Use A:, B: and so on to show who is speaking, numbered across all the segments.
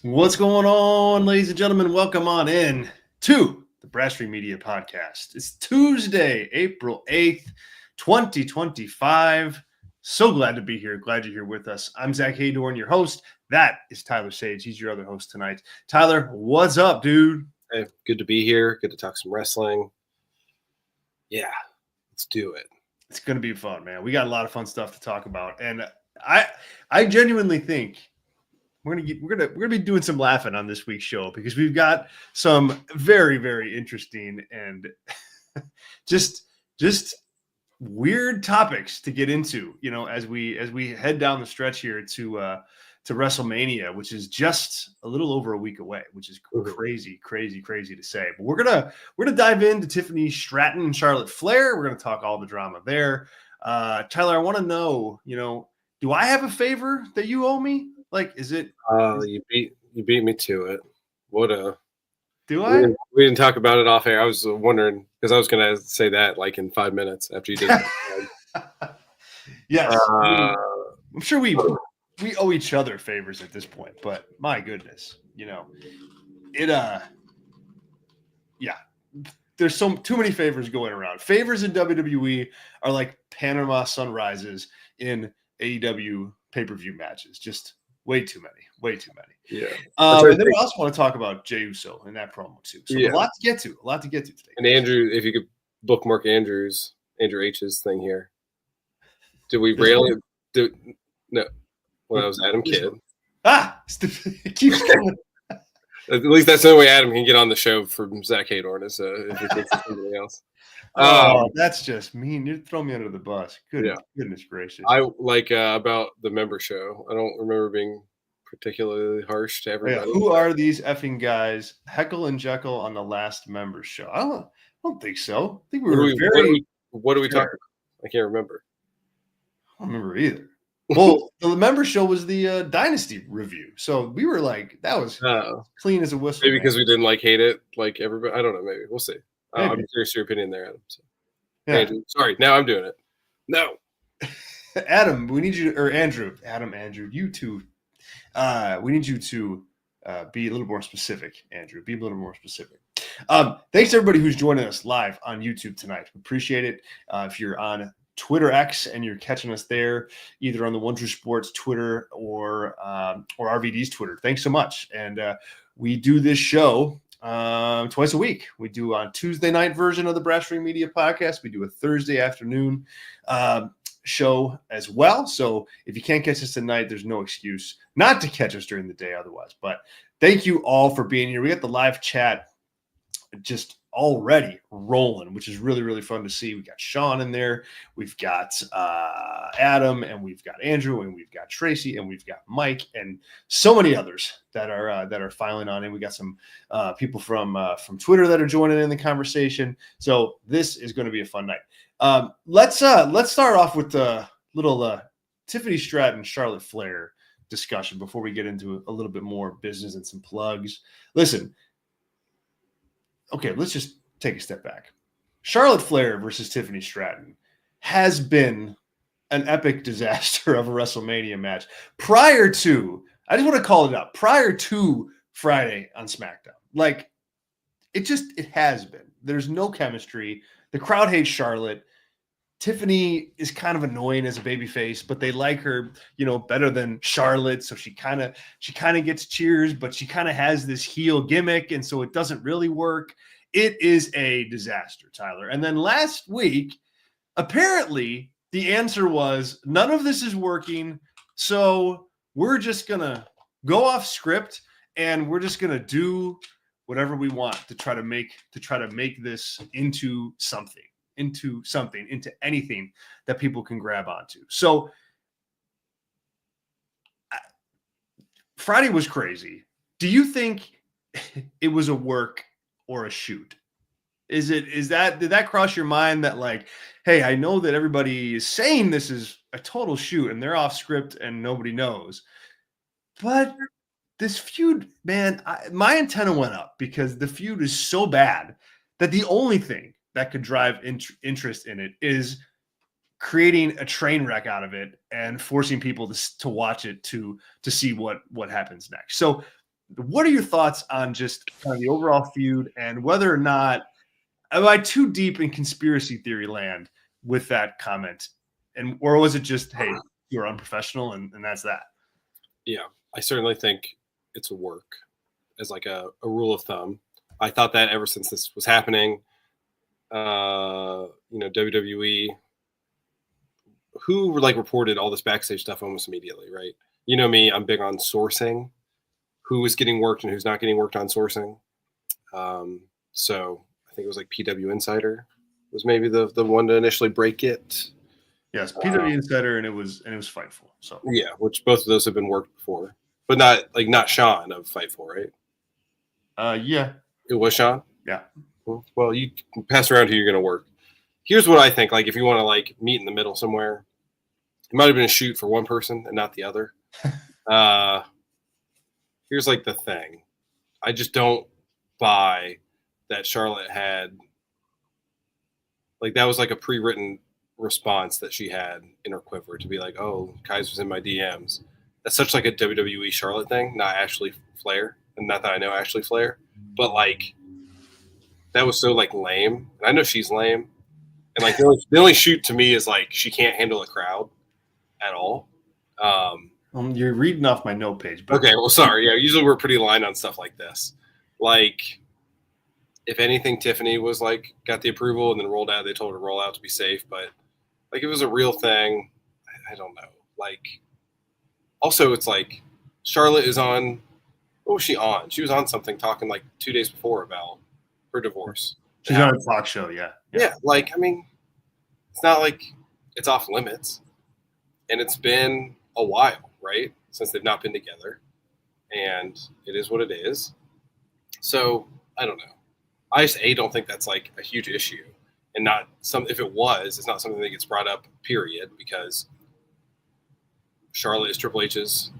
A: What's going on, ladies and gentlemen? Welcome on in to the Brasserie Media Podcast. It's Tuesday, April 8th, 2025. So glad to be here. Glad you're here with us. I'm Zach Haydorn, your host. That is Tyler Sage. He's your other host tonight. Tyler, what's up, dude?
B: Hey, good to be here. Good to talk some wrestling. Yeah, let's do it.
A: It's going to be fun, man. We got a lot of fun stuff to talk about. And I genuinely think we're gonna be doing some laughing on this week's show because we've got some very, very interesting and just weird topics to get into, as we head down the stretch here to WrestleMania, which is just a little over a week away, which is crazy to say. But we're gonna dive into Tiffany Stratton and Charlotte Flair. We're gonna talk all the drama there. Tyler, I want to know, do I have a favor that you owe me? Like, is it?
B: You beat me to it.
A: Do I?
B: We didn't talk about it off air. I was wondering because I was gonna say that like in 5 minutes after you did.
A: Yes, I'm sure we owe each other favors at this point. But my goodness, yeah. There's too many favors going around. Favors in WWE are like Panama sunrises in AEW pay-per-view matches. Just way too many.
B: Yeah.
A: And then we also want to talk about Jey Uso in that promo too. So a lot to get to today.
B: And Andrew, if you could bookmark Andrew H's thing here. Did we really do? No. Well, that was Adam Kidd.
A: It keeps going.
B: At least that's the only way Adam can get on the show from Zach Haydorn is if he thinks it's somebody else.
A: That's just mean. You're throwing me under the bus. Goodness gracious.
B: I like about the member show. I don't remember being particularly harsh to everybody.
A: Yeah, who are these effing guys? Heckle and Jekyll on the last member show. I don't think so. I think we were very.
B: What are we talking about? I can't remember.
A: I don't remember either. Well, the member show was the Dynasty review, so we were like, that was clean as a whistle.
B: Maybe because we didn't hate it like everybody. I don't know. Maybe we'll see. I'm curious your opinion there, Adam. So. Yeah. Andrew, sorry, now I'm doing it. No,
A: Adam, we need you, or Andrew, you two. We need you to be a little more specific, Andrew. Be a little more specific. Thanks to everybody who's joining us live on YouTube tonight. Appreciate it. If you're on Twitter X and you're catching us there, either on the One True Sports Twitter or RVD's Twitter, thanks so much. And we do this show twice a week. We do on Tuesday night version of the Brasserie Media Podcast. We do a Thursday afternoon show as well. So if you can't catch us tonight, there's no excuse not to catch us during the day otherwise. But thank you all for being here. We got the live chat just already rolling, which is really, really fun to see. We got Sean in there. We've got Adam, and we've got Andrew, and we've got Tracy, and we've got Mike, and so many others that are filing on in. We got some people from Twitter that are joining in the conversation. So this is going to be a fun night. Let's start off with the little Tiffany Stratton, Charlotte Flair discussion before we get into a little bit more business and some plugs. Listen. Okay, let's just take a step back. Charlotte Flair versus Tiffany Stratton has been an epic disaster of a WrestleMania match prior to Friday on Smackdown. Like, it has been. There's no chemistry. The crowd hates Charlotte. Tiffany is kind of annoying as a babyface, but they like her, better than Charlotte. So she kind of gets cheers, but she kind of has this heel gimmick, and so it doesn't really work. It is a disaster, Tyler. And then last week, apparently the answer was none of this is working, so we're just gonna go off script and we're just gonna do whatever we want to try to make this into anything that people can grab onto. So Friday was crazy. Do you think it was a work or a shoot? Did that cross your mind that like, hey, I know that everybody is saying this is a total shoot and they're off script and nobody knows, but this feud, man, my antenna went up because the feud is so bad that the only thing that could drive interest in it is creating a train wreck out of it and forcing people to watch it to see what happens next. So what are your thoughts on just kind of the overall feud and whether or not am I too deep in conspiracy theory land with that comment? Or was it just, hey, you're unprofessional and that's that?
B: Yeah, I certainly think it's a work as like a rule of thumb. I thought that ever since this was happening. WWE, who like reported all this backstage stuff almost immediately, right? You know me, I'm big on sourcing, who is getting worked and who's not getting worked on sourcing. So I think it was like PW Insider was maybe the one to initially break it.
A: Yes, PW Insider, and it was Fightful. So
B: yeah, which both of those have been worked before, but not Sean of Fightful, right?
A: Yeah,
B: it was Sean.
A: Yeah.
B: Well, you can pass around who you're going to work. Here's what I think. Like, if you want to like meet in the middle somewhere, it might have been a shoot for one person and not the other. Here's like the thing. I just don't buy that Charlotte had like that was like a pre-written response that she had in her quiver to be like, oh, Kaiser's in my DMs. That's such like a WWE Charlotte thing, not Ashley Flair. And not that I know Ashley Flair, but like that was so like lame. And I know she's lame. And like the only shoot to me is like she can't handle a crowd at all.
A: You're reading off my note page. But
B: okay, well, sorry. Yeah, usually we're pretty aligned on stuff like this. Like, if anything, Tiffany was like got the approval and then rolled out. They told her to roll out to be safe, but like it was a real thing. I don't know. Like, also it's like Charlotte is on. What was she on? She was on something talking like 2 days before about her divorce.
A: She's on a talk show. Yeah.
B: Like I mean, it's not like it's off limits, and it's been a while, right, since they've not been together, and it is what it is. So I don't know. I just don't think that's like a huge issue, and not some. If it was, it's not something that gets brought up. Period, because Charlotte is Triple H's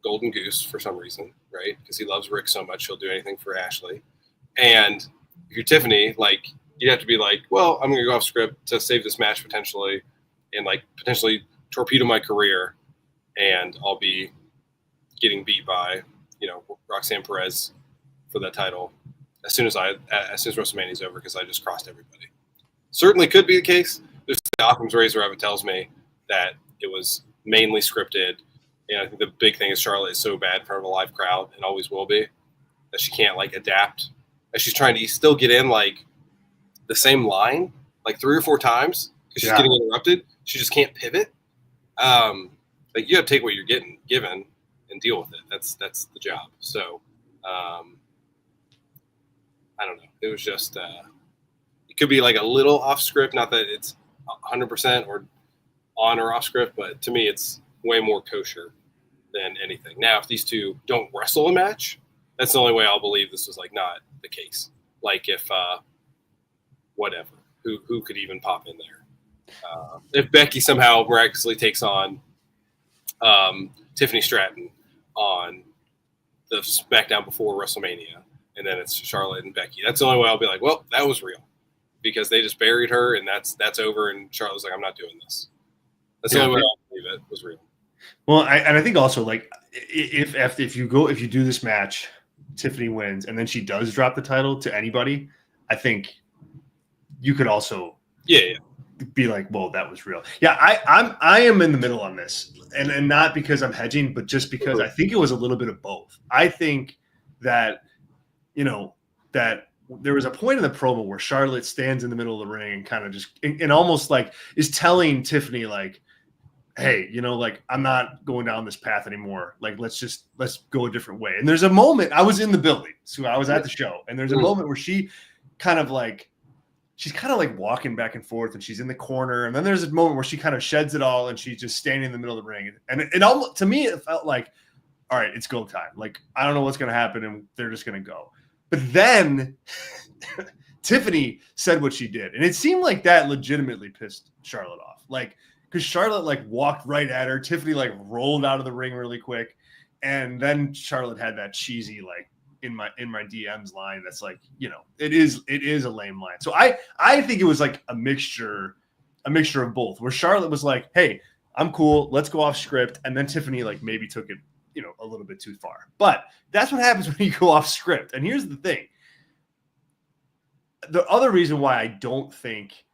B: golden goose for some reason, right? Because he loves Rick so much, he'll do anything for Ashley. And if you're Tiffany, like you'd have to be like, well, I'm going to go off script to save this match potentially, and like potentially torpedo my career, and I'll be getting beat by Roxanne Perez for that title as soon as WrestleMania is over because I just crossed everybody. Certainly could be the case. There's the Occam's razor of it tells me that it was mainly scripted. And I think the big thing is Charlotte is so bad in front of a live crowd and always will be that she can't like adapt. And she's trying to still get in like the same line like 3 or 4 times because she's getting interrupted. She just can't pivot. Like you got to take what you're getting given and deal with it. That's the job. So I don't know. It was just it could be like a little off script. Not that it's 100% or on or off script, but to me it's way more kosher than anything. Now, if these two don't wrestle a match, that's the only way I'll believe this was like not the case. Like if whatever, who could even pop in there? If Becky somehow miraculously takes on Tiffany Stratton on the Smackdown before WrestleMania, and then it's Charlotte and Becky, that's the only way I'll be like, well, that was real because they just buried her and that's over. And Charlotte's like, I'm not doing this. That's the only way I'll believe it was real.
A: Well, I think also like if you do this match, Tiffany wins, and then she does drop the title to anybody, I think you could also be like, well, that was real. Yeah, I am in the middle on this, and not because I'm hedging, but just because I think it was a little bit of both. I think that that there was a point in the promo where Charlotte stands in the middle of the ring and kind of just and almost like is telling Tiffany like, hey, like I'm not going down this path anymore. Like let's go a different way. And there's a moment I was in the building, so I was at the show, and there's a moment where she's kind of like walking back and forth, and she's in the corner, and then there's a moment where she kind of sheds it all, and she's just standing in the middle of the ring, and it almost to me it felt like, all right, it's go time. Like I don't know what's going to happen, and they're just going to go. But then Tiffany said what she did, and it seemed like that legitimately pissed Charlotte off. Like, because Charlotte like walked right at her, Tiffany like rolled out of the ring really quick, and then Charlotte had that cheesy like in my DMs line that's like, it is a lame line. So I think it was like a mixture of both, where Charlotte was like, hey, I'm cool, let's go off script, and then Tiffany like maybe took it a little bit too far. But that's what happens when you go off script. And here's the thing. The other reason why I don't think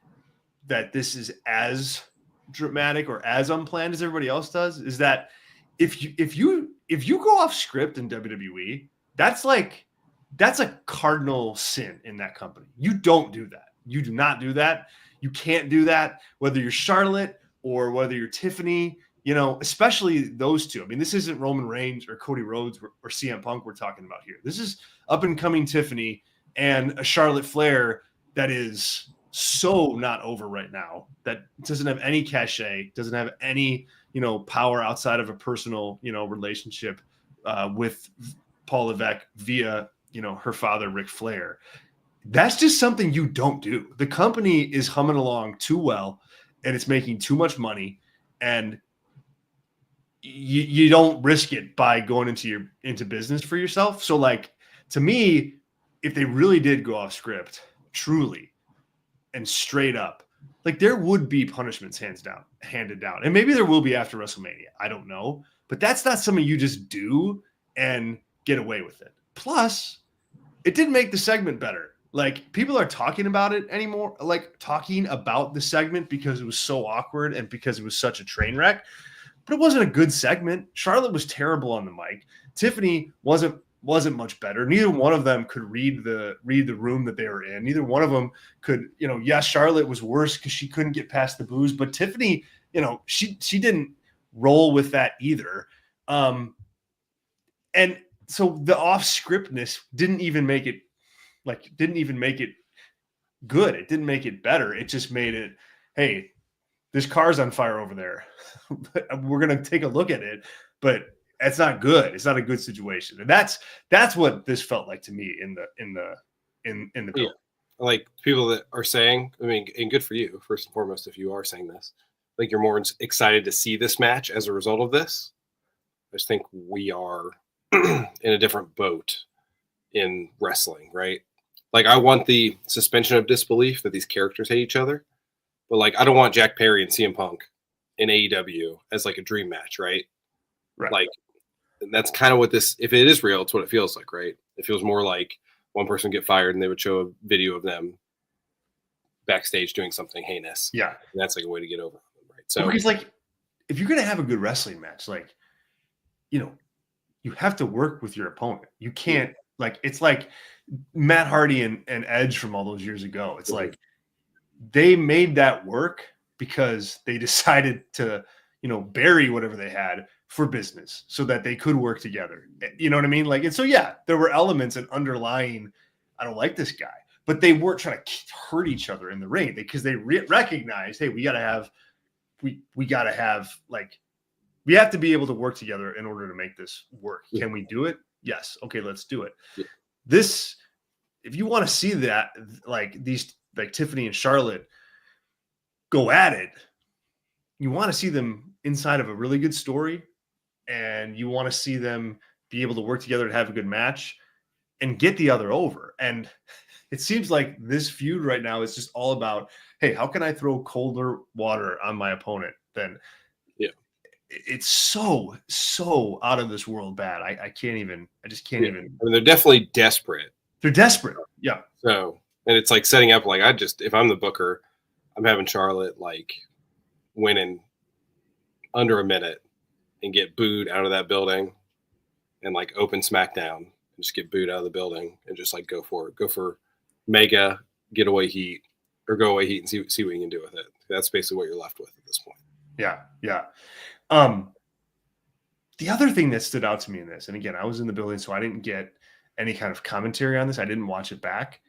A: that this is as dramatic or as unplanned as everybody else does is that if you go off script in WWE, that's a cardinal sin in that company. You don't do that. You do not do that. You can't do that, whether you're Charlotte or whether you're Tiffany, especially those two. I mean, this isn't Roman Reigns or Cody Rhodes or CM Punk we're talking about here. This is up and coming Tiffany and a Charlotte Flair that is so not over right now, that doesn't have any cachet, doesn't have any, power outside of a personal, relationship with Paul Levesque via, her father, Ric Flair. That's just something you don't do. The company is humming along too well and it's making too much money, and you don't risk it by going into business for yourself. So to me, if they really did go off script, truly and straight up, there would be punishments handed down. And maybe there will be after WrestleMania. I don't know. But that's not something you just do and get away with it. Plus, it didn't make the segment better. People are talking about it anymore, talking about the segment because it was so awkward and because it was such a train wreck. But it wasn't a good segment. Charlotte was terrible on the mic. Tiffany wasn't much better. Neither one of them could read the room that they were in. Neither one of them could, yes, Charlotte was worse because she couldn't get past the booze, but Tiffany, she didn't roll with that either. And so the off scriptness didn't even make it good. It didn't make it better. It just made it, hey, this car's on fire over there. We're going to take a look at it, but it's not good. It's not a good situation. And that's what this felt like to me in the build.
B: Yeah. Like people that are saying, I mean, and good for you, first and foremost, if you are saying this, you're more excited to see this match as a result of this. I just think we are in a different boat in wrestling, right? I want the suspension of disbelief that these characters hate each other, but I don't want Jack Perry and CM Punk in AEW as a dream match, right?
A: Right.
B: And that's kind of what this, if it is real, it's what it feels like, right? It feels more like one person get fired and they would show a video of them backstage doing something heinous.
A: Yeah.
B: And that's a way to get over them, right? So
A: because if you're going to have a good wrestling match, you have to work with your opponent. You can't it's like Matt Hardy and Edge from all those years ago. It's they made that work because they decided to, bury whatever they had for business so that they could work together. You know what I mean? And so, yeah, there were elements and underlying, I don't like this guy, but they weren't trying to hurt each other in the ring because they recognized, hey, we have to be able to work together in order to make this work. Yeah. Can we do it? Yes. Okay, let's do it. Yeah. This, if you want to see that, these Tiffany and Charlotte go at it, you want to see them inside of a really good story, and you want to see them be able to work together to have a good match and get the other over. And it seems like this feud right now is just all about, hey, how can I throw colder water on my opponent? Then it's so out of this world bad. I just can't even.
B: I mean, they're definitely desperate.
A: They're desperate. Yeah.
B: So, and it's setting up, if I'm the booker, I'm having Charlotte winning under a minute and get booed out of that building and open Smackdown and just get booed out of the building and just go for it. Go for mega getaway heat or go away heat and see what you can do with it. That's basically what you're left with at this point.
A: Yeah. Yeah. The other thing that stood out to me in this, and again, I was in the building, so I didn't get any kind of commentary on this. I didn't watch it back.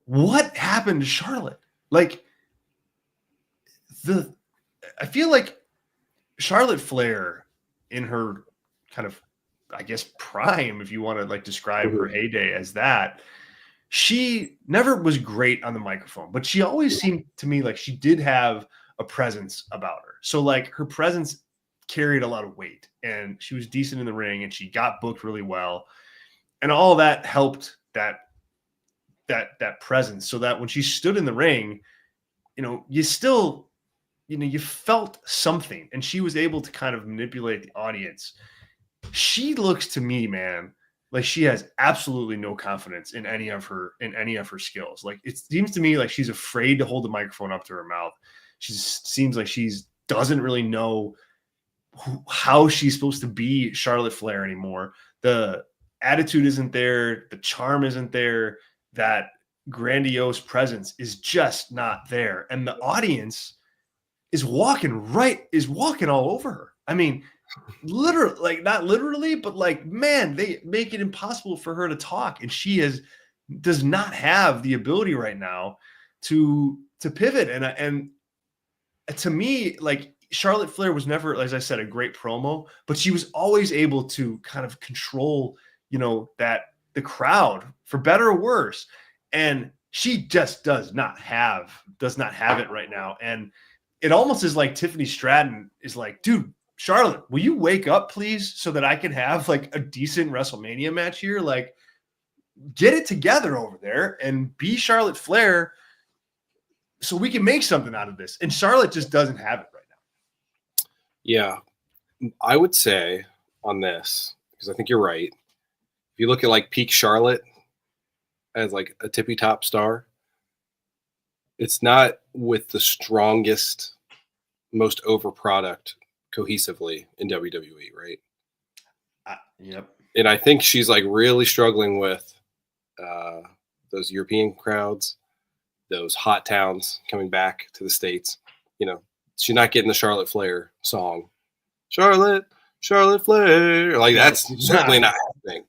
A: What happened to Charlotte? I feel like Charlotte Flair in her kind of, I guess, prime, if you want to describe her heyday as that, she never was great on the microphone, but she always seemed to me like she did have a presence about her. So her presence carried a lot of weight, and she was decent in the ring, and she got booked really well, and all that helped that presence, so that when she stood in the ring, you still you felt something, and she was able to kind of manipulate the audience. She looks to me, man, like she has absolutely no confidence in any of her skills. Like it seems to me like she's afraid to hold the microphone up to her mouth. She seems like she's doesn't really know how she's supposed to be Charlotte Flair anymore. The attitude isn't there, the charm isn't there, that grandiose presence is just not there, and the audience is walking all over her. I mean, literally, like not literally, but like, man, they make it impossible for her to talk, and she does not have the ability right now to pivot. And to me, like Charlotte Flair was never, as I said, a great promo, but she was always able to kind of control, that the crowd for better or worse. And she just does not have it right now. And it almost is like Tiffany Stratton is like, dude, Charlotte, will you wake up, please, so that I can have like a decent WrestleMania match here? Like, get it together over there and be Charlotte Flair so we can make something out of this. And Charlotte just doesn't have it right now.
B: Yeah. I would say on this, because I think you're right. If you look at like peak Charlotte as like a tippy top star, it's not with the strongest, most over product cohesively in WWE, right?
A: Yep.
B: And I think she's like really struggling with those European crowds, those hot towns coming back to the States. She's not getting the Charlotte Flair song. Charlotte Flair. Like that's certainly not happening.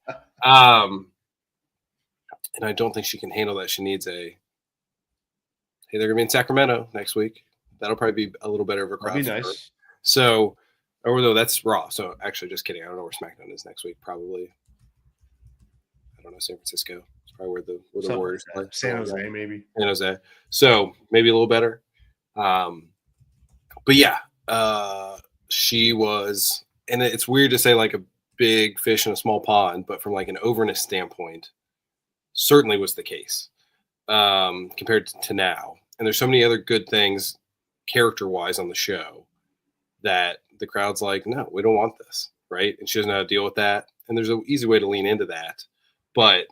B: And I don't think she can handle that. She needs hey, they're going to be in Sacramento next week. That'll probably be a little better of a crowd.
A: That'd be nice.
B: So, although that's Raw. So actually, just kidding. I don't know where SmackDown is next week. Probably, I don't know, San Francisco. It's probably where the Warriors play.
A: San Jose, maybe.
B: San Jose. So maybe a little better. But yeah, she was, and it's weird to say like a big fish in a small pond, but from like an overness standpoint, certainly was the case compared to now. And there's so many other good things character-wise on the show that the crowd's like, no, we don't want this, right? And she doesn't know how to deal with that. And there's an easy way to lean into that. But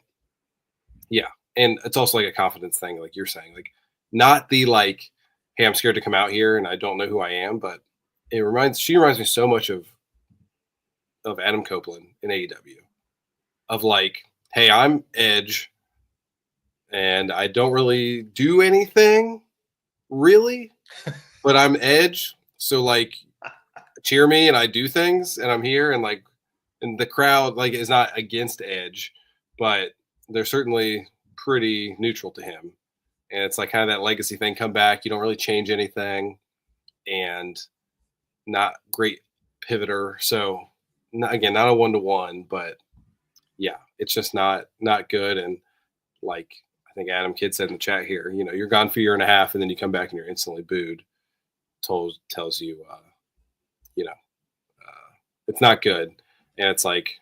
B: yeah, and it's also like a confidence thing, like you're saying, like not the like, hey, I'm scared to come out here and I don't know who I am, but she reminds me so much of Adam Copeland in AEW, of like, hey, I'm Edge and I don't really do anything really, but I'm Edge. So like cheer me and I do things and I'm here, and like, and the crowd like is not against Edge, but they're certainly pretty neutral to him. And it's like kind of that legacy thing, come back, you don't really change anything, and not great pivoter. So not a 1-to-1, but yeah, it's just not good. And like I think Adam Kidd said in the chat here, you're gone for a year and a half and then you come back and you're instantly booed. Tells you, it's not good. And it's like,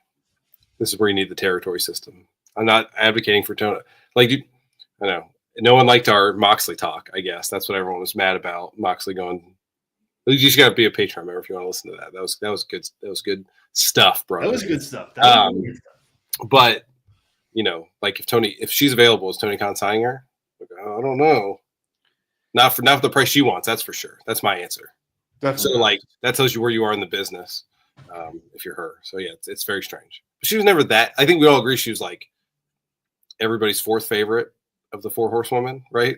B: this is where you need the territory system. I'm not advocating for Tony. Like, I know no one liked our Moxley talk. I guess that's what everyone was mad about. Moxley going. You just got to be a Patreon member if you want to listen to that. That was good. That was good stuff, bro.
A: That was good stuff.
B: But like if she's available, is Tony Khan signing her? Like, I don't know. Not for the price she wants. That's for sure. That's my answer. Definitely. So like that tells you where you are in the business. If you're her. So yeah, it's very strange. But she was never that. I think we all agree she was like everybody's fourth favorite of the four horsewomen, right?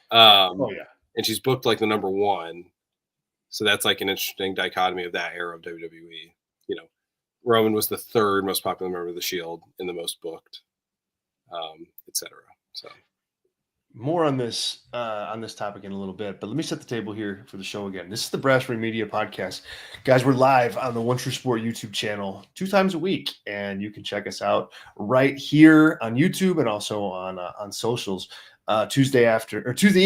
A: Oh yeah.
B: And she's booked like the number one. So that's like an interesting dichotomy of that era of WWE. Roman was the third most popular member of the Shield and the most booked, etc. So
A: more on this topic in a little bit, but let me set the table here for the show again. This is the Brass Ring Media Podcast. Guys, we're live on the One True Sport YouTube channel 2 times a week, and you can check us out right here on YouTube and also on socials Tuesday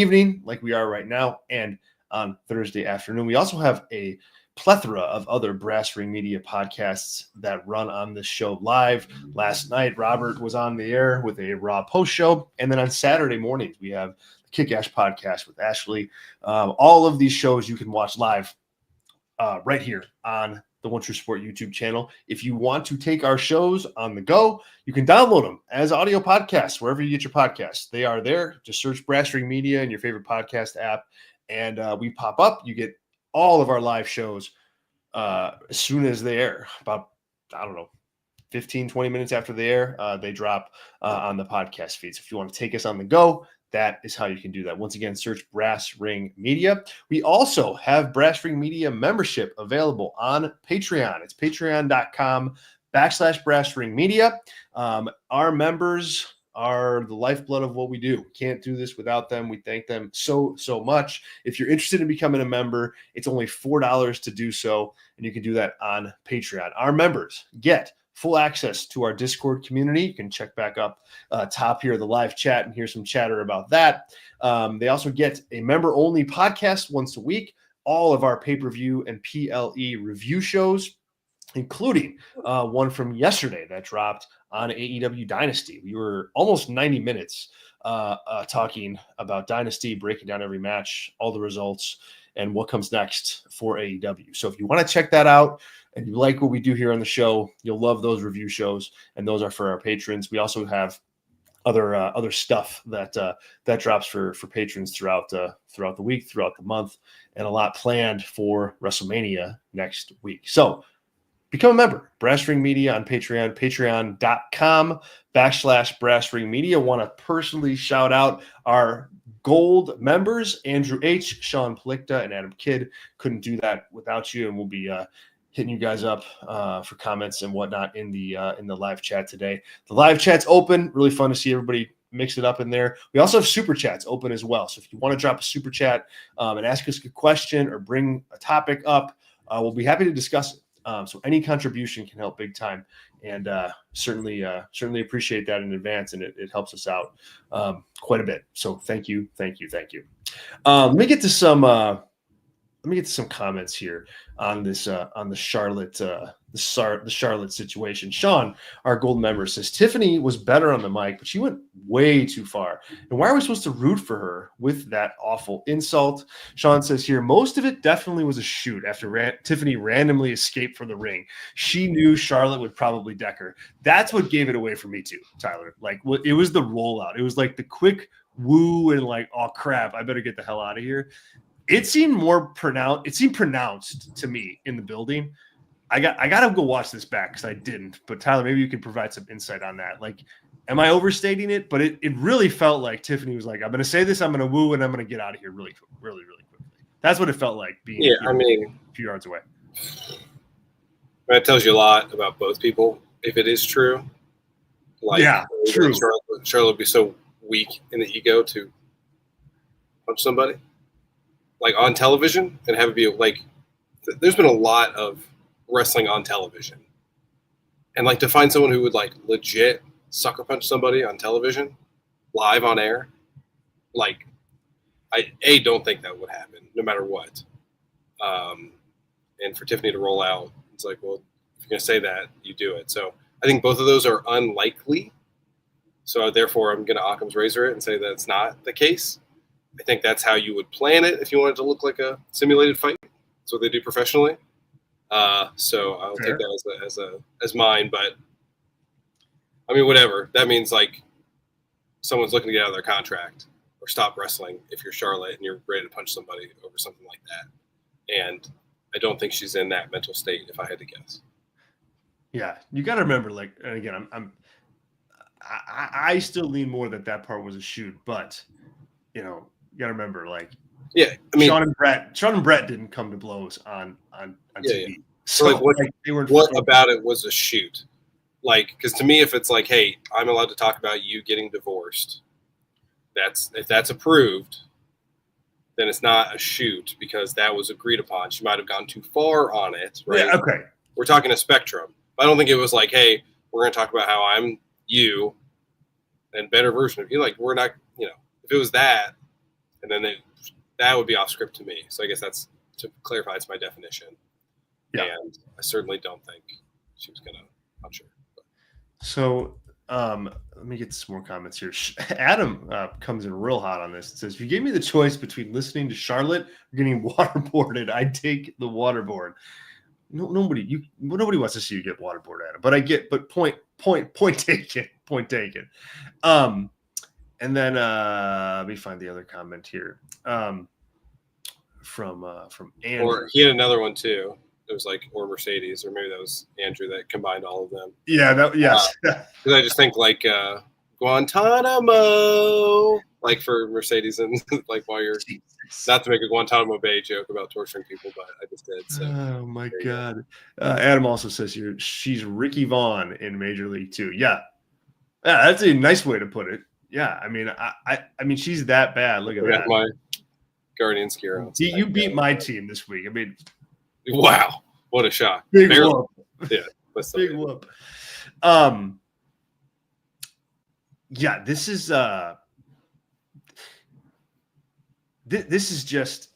A: evening, like we are right now, and on Thursday afternoon. We also have a plethora of other Brass Ring Media podcasts that run on this show live. Last night, Robert was on the air with a Raw post show. And then on Saturday mornings, we have Kick-Ass Podcast with Ashley. All of these shows you can watch live right here on the One True Sport YouTube channel. If you want to take our shows on the go, you can download them as audio podcasts wherever you get your podcasts. They are there. Just search Brass Ring Media in your favorite podcast app, and we pop up. You get all of our live shows as soon as they air. About, 15, 20 minutes after they air, they drop on the podcast feed. So if you want to take us on the go, that is how you can do that. Once again, search Brass Ring Media. We also have Brass Ring Media membership available on Patreon. It's patreon.com/Brass Ring Media. Our members are the lifeblood of what we do. We can't do this without them. We thank them so much. If you're interested in becoming a member, it's only $4 to do so, and you can do that on Patreon. Our members get full access to our Discord community. You can check back up top here, the live chat, and hear some chatter about that. They also get a member-only podcast once a week, all of our pay-per-view and PLE review shows, including one from yesterday that dropped on AEW Dynasty. We were almost 90 minutes talking about Dynasty, breaking down every match, all the results, and what comes next for AEW. So if you want to check that out and you like what we do here on the show, you'll love those review shows, and those are for our patrons. We also have other stuff that drops for patrons throughout the week, throughout the month, and a lot planned for WrestleMania next week. So become a member. Brass Ring Media on Patreon, patreon.com/Brass Ring Media. Want to personally shout out our gold members, Andrew H., Sean Palikta, and Adam Kidd. Couldn't do that without you, and we'll be hitting you guys up for comments and whatnot in the live chat today. The live chat's open. Really fun to see everybody mix it up in there. We also have super chats open as well. So if you want to drop a super chat and ask us a question or bring a topic up, we'll be happy to discuss it. So any contribution can help big time, and certainly appreciate that in advance, and it helps us out quite a bit. So thank you. Let me get to some comments here on this on the Charlotte situation. Sean, our gold member, says Tiffany was better on the mic, but she went way too far. And why are we supposed to root for her with that awful insult? Sean says here, most of it definitely was a shoot after Tiffany randomly escaped from the ring. She knew Charlotte would probably deck her. That's what gave it away for me too, Tyler. Like, it was the rollout. It was like the quick woo and like, oh crap, I better get the hell out of here. It seemed more pronounced. It seemed pronounced to me in the building. I got to go watch this back because I didn't. But Tyler, maybe you could provide some insight on that. Like, am I overstating it? But it really felt like Tiffany was like, I'm going to say this, I'm going to woo, and I'm going to get out of here really quickly. That's what it felt like being a few yards away.
B: That tells you a lot about both people, if it is true. Like,
A: yeah, true.
B: Charlotte would be so weak in the ego to punch somebody, like on television, and have it be like, there's been a lot of wrestling on television, and like to find someone who would like legit sucker punch somebody on television live on air, like I don't think that would happen no matter what. And for Tiffany to roll out, it's like, well, if you're gonna say that, you do it. So I think both of those are unlikely. So therefore, I'm gonna Occam's razor it and say that it's not the case. I think that's how you would plan it if you wanted to look like a simulated fight. That's what they do professionally. So I'll take that as mine. But I mean, whatever. That means like someone's looking to get out of their contract or stop wrestling if you're Charlotte and you're ready to punch somebody over something like that. And I don't think she's in that mental state, if I had to guess. Yeah, you got to remember, like, and again, I still lean more that part was a shoot, but you know, you got to remember, like, yeah, I mean, Sean and Brett didn't come to blows on TV. Yeah. So like, what about it was a shoot? Like, because to me, if it's like, hey, I'm allowed to talk about you getting divorced, if that's approved, then it's not a shoot because that was agreed upon. She might have gone too far on it, right? Yeah, okay. We're talking a spectrum. I don't think it was like, hey, we're going to talk about how I'm you and better version of you. Like, we're not, you know, if it was that, and then that would be off script to me. So I guess that's, to clarify, it's my definition. Yeah. And I certainly don't think she was going to punch her. So
A: Let me get some more comments here. Adam comes in real hot on this. It says, if you gave me the choice between listening to Charlotte or getting waterboarded, I'd take the waterboard. Nobody wants to see you get waterboarded, Adam. But point taken. And then let me find the other comment here. From Andrew.
B: Or he had another one too. It was like, or Mercedes, or maybe that was Andrew that combined all of them.
A: Yeah, yes.
B: Because I just think like Guantanamo, like for Mercedes, and like while you're not to make a Guantanamo Bay joke about torturing people, but I just did. So.
A: Oh my God. Adam also says here she's Ricky Vaughn in Major League 2. Yeah, that's a nice way to put it. Yeah, I mean, I mean, she's that bad. Look at that.
B: My Guardians hero.
A: You beat my team this week. I mean,
B: wow, what a shock!
A: Big whoop.
B: Yeah,
A: big whoop. Yeah, this is this is just.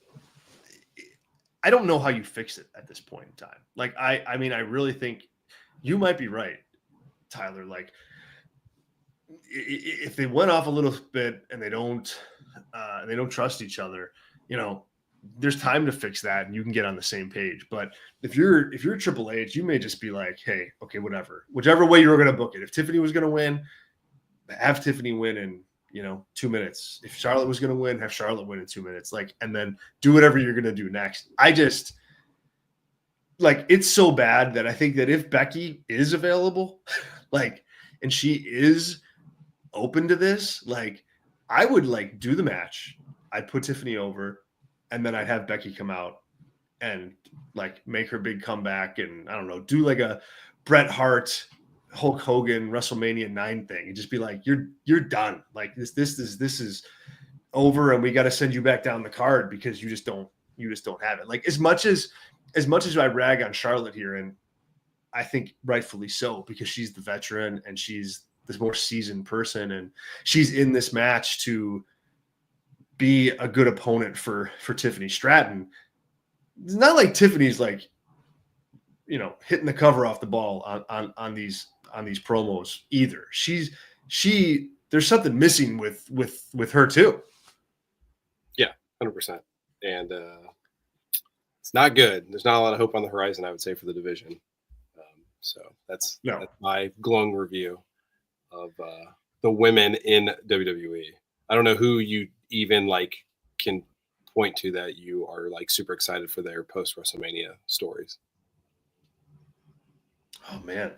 A: I don't know how you fix it at this point in time. Like, I mean, I really think you might be right, Tyler. Like, if they went off a little bit and they don't trust each other, you know, there's time to fix that and you can get on the same page. But if you're Triple H, you may just be like, hey, okay, whichever way you were going to book it. If Tiffany was going to win, have Tiffany win in, 2 minutes. If Charlotte was going to win, have Charlotte win in 2 minutes. Like, and then do whatever you're going to do next. I just like, it's so bad that I think that if Becky is available, like, and she is open to this, like, I would like do the match. I'd put Tiffany over, and then I'd have Becky come out and like make her big comeback, and I don't know, do like a Bret Hart, Hulk Hogan WrestleMania 9 thing, and just be like, you're done. Like this is over, and we got to send you back down the card because you just don't have it. Like as much as I rag on Charlotte here, and I think rightfully so because she's the veteran and she's this more seasoned person, and she's in this match to be a good opponent for Tiffany Stratton. It's not like Tiffany's like, hitting the cover off the ball on these promos either. There's something missing with her too.
B: Yeah, 100%. And it's not good. There's not a lot of hope on the horizon, I would say, for the division. So that's my glowing review of the women in WWE. I don't know who you even like can point to that you are like super excited for their post WrestleMania stories.
A: Oh man.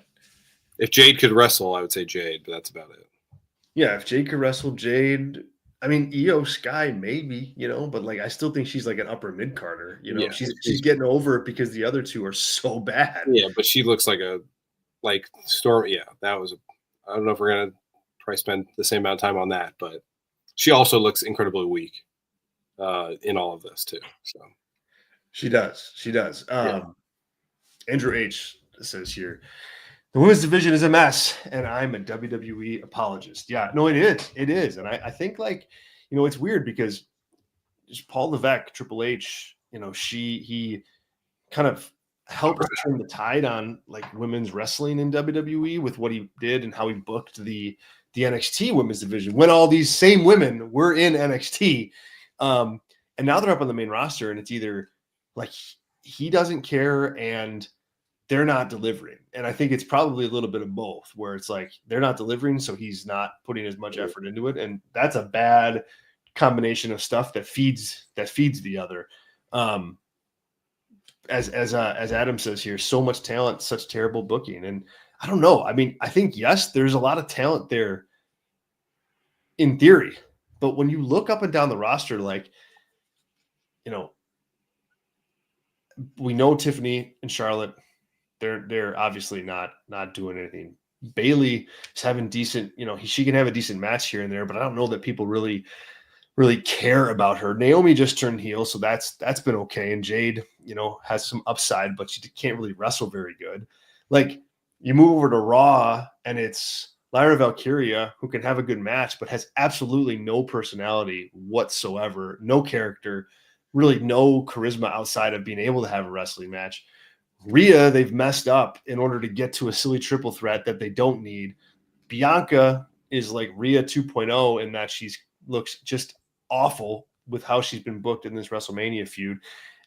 B: If Jade could wrestle, I would say Jade, but that's about it.
A: Yeah, if Jade could wrestle, Jade. I mean, Io Sky maybe, but like I still think she's like an upper mid carder. Yeah, she's getting over it because the other two are so bad.
B: Yeah, but she looks like Storm. Yeah, I don't know if we're gonna probably spend the same amount of time on that, but she also looks incredibly weak in all of this too. So
A: she does. Andrew H says here, the women's division is a mess, and I'm a WWE apologist. Yeah, no, it is. And I think like, it's weird because just Paul Levesque, Triple H, he kind of helped turn the tide on like women's wrestling in WWE with what he did and how he booked the NXT women's division when all these same women were in NXT. And now they're up on the main roster, and it's either like he doesn't care and they're not delivering. And I think it's probably a little bit of both, where it's like they're not delivering, so he's not putting as much effort into it. And that's a bad combination of stuff that feeds the other. As Adam says here, so much talent, such terrible booking. And I don't know. I mean, I think, yes, there's a lot of talent there in theory, but when you look up and down the roster, like, we know Tiffany and Charlotte, they're obviously not doing anything. Bailey is having decent, she can have a decent match here and there, but I don't know that people really care about her. Naomi just turned heel, so that's been okay. And Jade, has some upside, but she can't really wrestle very good. Like, you move over to Raw, and it's Lyra Valkyria, who can have a good match, but has absolutely no personality whatsoever, no character, really no charisma outside of being able to have a wrestling match. Rhea, they've messed up in order to get to a silly triple threat that they don't need. Bianca is like Rhea 2.0 in that looks just awful with how she's been booked in this WrestleMania feud.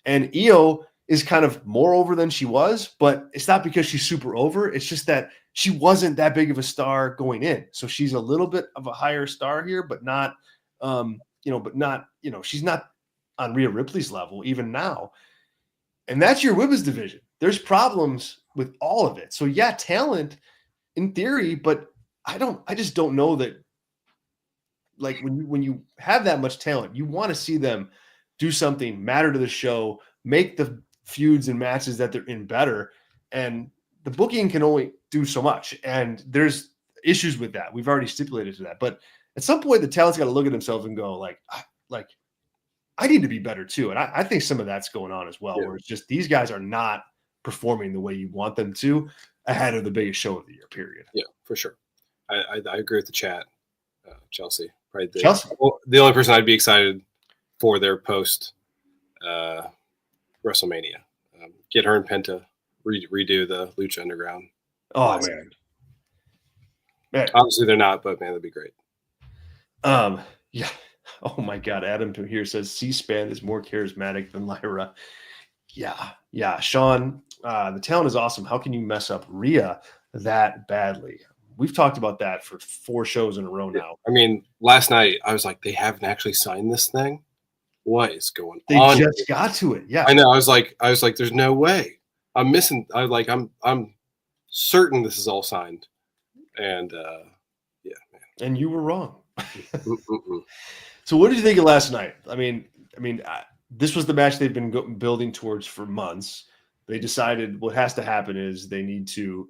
A: And Io is kind of more over than she was, but it's not because she's super over. It's just that she wasn't that big of a star going in. So she's a little bit of a higher star here, but not, she's not on Rhea Ripley's level even now. And that's your women's division. There's problems with all of it. So yeah, talent in theory, but I just don't know that, like, when you have that much talent, you want to see them do something, matter to the show, make the feuds and matches that they're in better. And the booking can only do so much. And there's issues with that. We've already stipulated to that. But at some point, the talent's got to look at themselves and go, like, I need to be better too. And I think some of that's going on as well, where it's just these guys are not performing the way you want them to ahead of the biggest show of the year, period.
B: Yeah, for sure. I agree with the chat. Chelsea. Right.
A: Chelsea.
B: The only person I'd be excited for their post WrestleMania. Get her and Penta, redo the Lucha Underground.
A: Oh, man.
B: Obviously they're not, but man, that'd be great.
A: Yeah. Oh my God. Adam here says C-SPAN is more charismatic than Lyra. Yeah. Sean, the talent is awesome. How can you mess up Rhea that badly? We've talked about that for 4 shows in a row now.
B: I mean, last night I was like, they haven't actually signed this thing. What is going on?
A: They just got to it. Yeah.
B: I know. I was like, there's no way. I'm missing. I'm certain this is all signed. And yeah, man.
A: And you were wrong. So what did you think of last night? I mean, this was the match they've been building towards for months. They decided what has to happen is they need to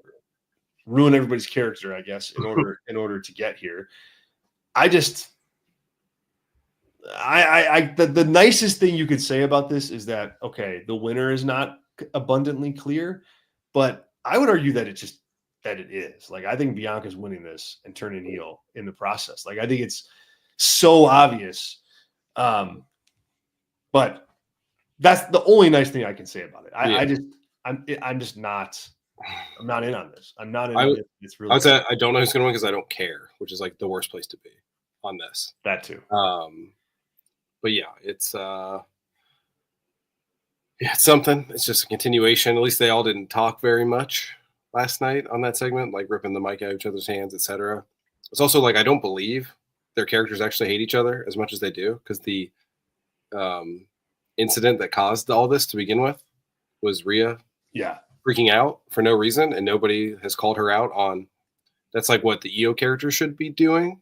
A: ruin everybody's character, I guess, in order to get here. The nicest thing you could say about this is that, okay, the winner is not abundantly clear, but I would argue that it is. Like, I think Bianca's winning this and turning heel in the process. Like, I think it's so obvious. But that's the only nice thing I can say about it. I'm not in on this. I'm not in on it. It's really.
B: I don't know who's going to win because I don't care, which is like the worst place to be on this.
A: That too.
B: But yeah, it's something. It's just a continuation. At least they all didn't talk very much last night on that segment, like ripping the mic out of each other's hands, etc. It's also like I don't believe their characters actually hate each other as much as they do, because the incident that caused all this to begin with was Rhea freaking out for no reason, and nobody has called her out on. That's like what the EO character should be doing,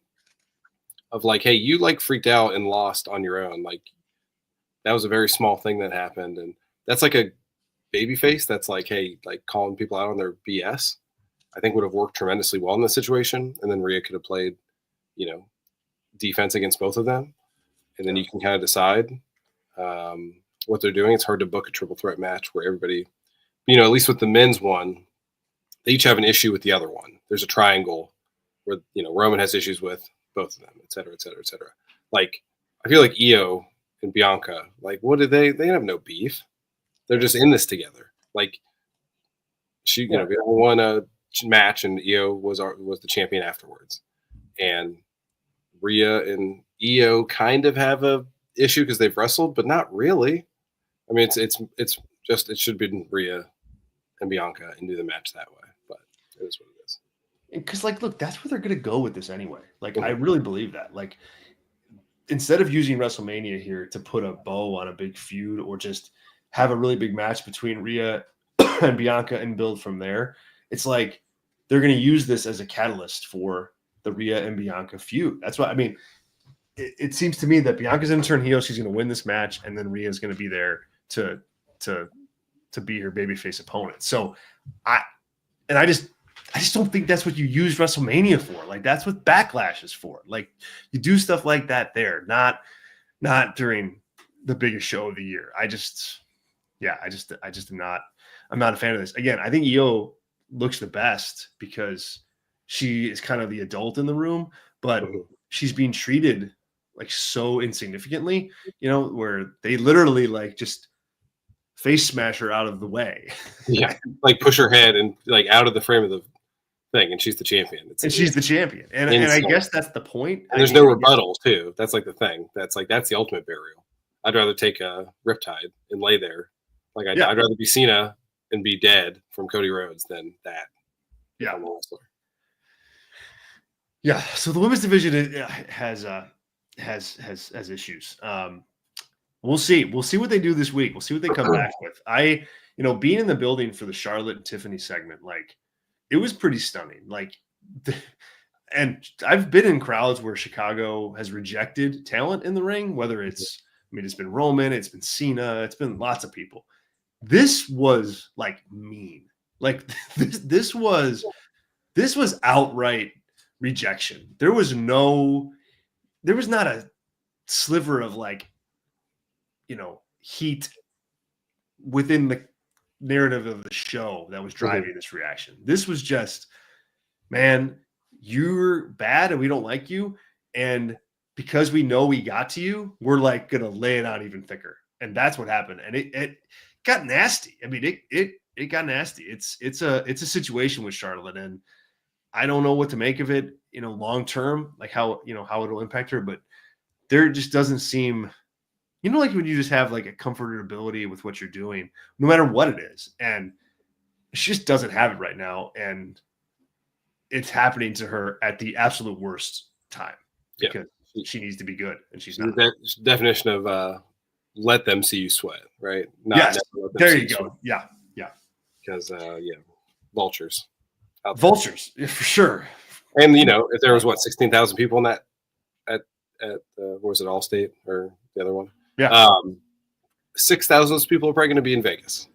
B: of like, hey, you like freaked out and lost on your own. Like, that was a very small thing that happened, and that's like a baby face that's like, hey, like calling people out on their BS, I think would have worked tremendously well in this situation. And then Rhea could have played, defense against both of them. And then you can kind of decide what they're doing. It's hard to book a triple threat match where everybody, at least with the men's one, they each have an issue with the other one. There's a triangle where, Roman has issues with both of them, et cetera, et cetera, et cetera. Like, I feel like Io and Bianca, like, what did they have no beef. They're just in this together. Like, she, Bianca won a match and Io was the champion afterwards. And Rhea and Io kind of have a issue because they've wrestled, but not really. I mean, it should be Rhea and Bianca and do the match that way, but it is what it is.
A: Because, like, look, that's where they're going to go with this anyway. Like, I really believe that. Like, instead of using WrestleMania here to put a bow on a big feud or just have a really big match between Rhea and Bianca and build from there, it's like they're going to use this as a catalyst for the Rhea and Bianca feud. That's why, I mean, it seems to me that Bianca's going to turn heel. She's going to win this match, and then Rhea's going to be there to be her babyface opponent. So I just don't think that's what you use WrestleMania for. Like, that's what Backlash is for. Like, you do stuff like that there, not during the biggest show of the year. I'm not a fan of this. Again, I think Io looks the best because she is kind of the adult in the room, but she's being treated like so insignificantly, where they literally like just face smash her out of the way.
B: Yeah. Like push her head and like out of the frame of the thing, and she's the champion.
A: She's the champion, and I guess that's the point.
B: And there's no rebuttal too. That's like the thing. That's the ultimate burial. I'd rather take a Riptide and lay there. Like I'd rather be Cena and be dead from Cody Rhodes than that.
A: Yeah. Yeah. So the women's division has issues. We'll see. We'll see what they do this week. We'll see what they come back with. Being in the building for the Charlotte and Tiffany segment, like, it was pretty stunning. Like, and I've been in crowds where Chicago has rejected talent in the ring, whether it's been Roman, it's been Cena, it's been lots of people. This was like mean. Like this was outright rejection. There was not a sliver of heat within the narrative of the show that was driving this reaction. This was just, man, you're bad and we don't like you. And because we know we got to you, we're like going to lay it on even thicker. And that's what happened. And it got nasty. I mean, it got nasty. It's a situation with Charlotte, and I don't know what to make of it, long term, like how it'll impact her, but there just doesn't seem, like when you just have like a comfortability with what you're doing, no matter what it is. And she just doesn't have it right now. And it's happening to her at the absolute worst time because she needs to be good and she's not.
B: That definition of let them see you sweat, right?
A: Yes, there you go. Yeah.
B: Because vultures.
A: Vultures, for sure.
B: And if there was 16,000 people in that at what was it, Allstate or the other one?
A: Yeah.
B: 6,000 of those people are probably going to be in Vegas.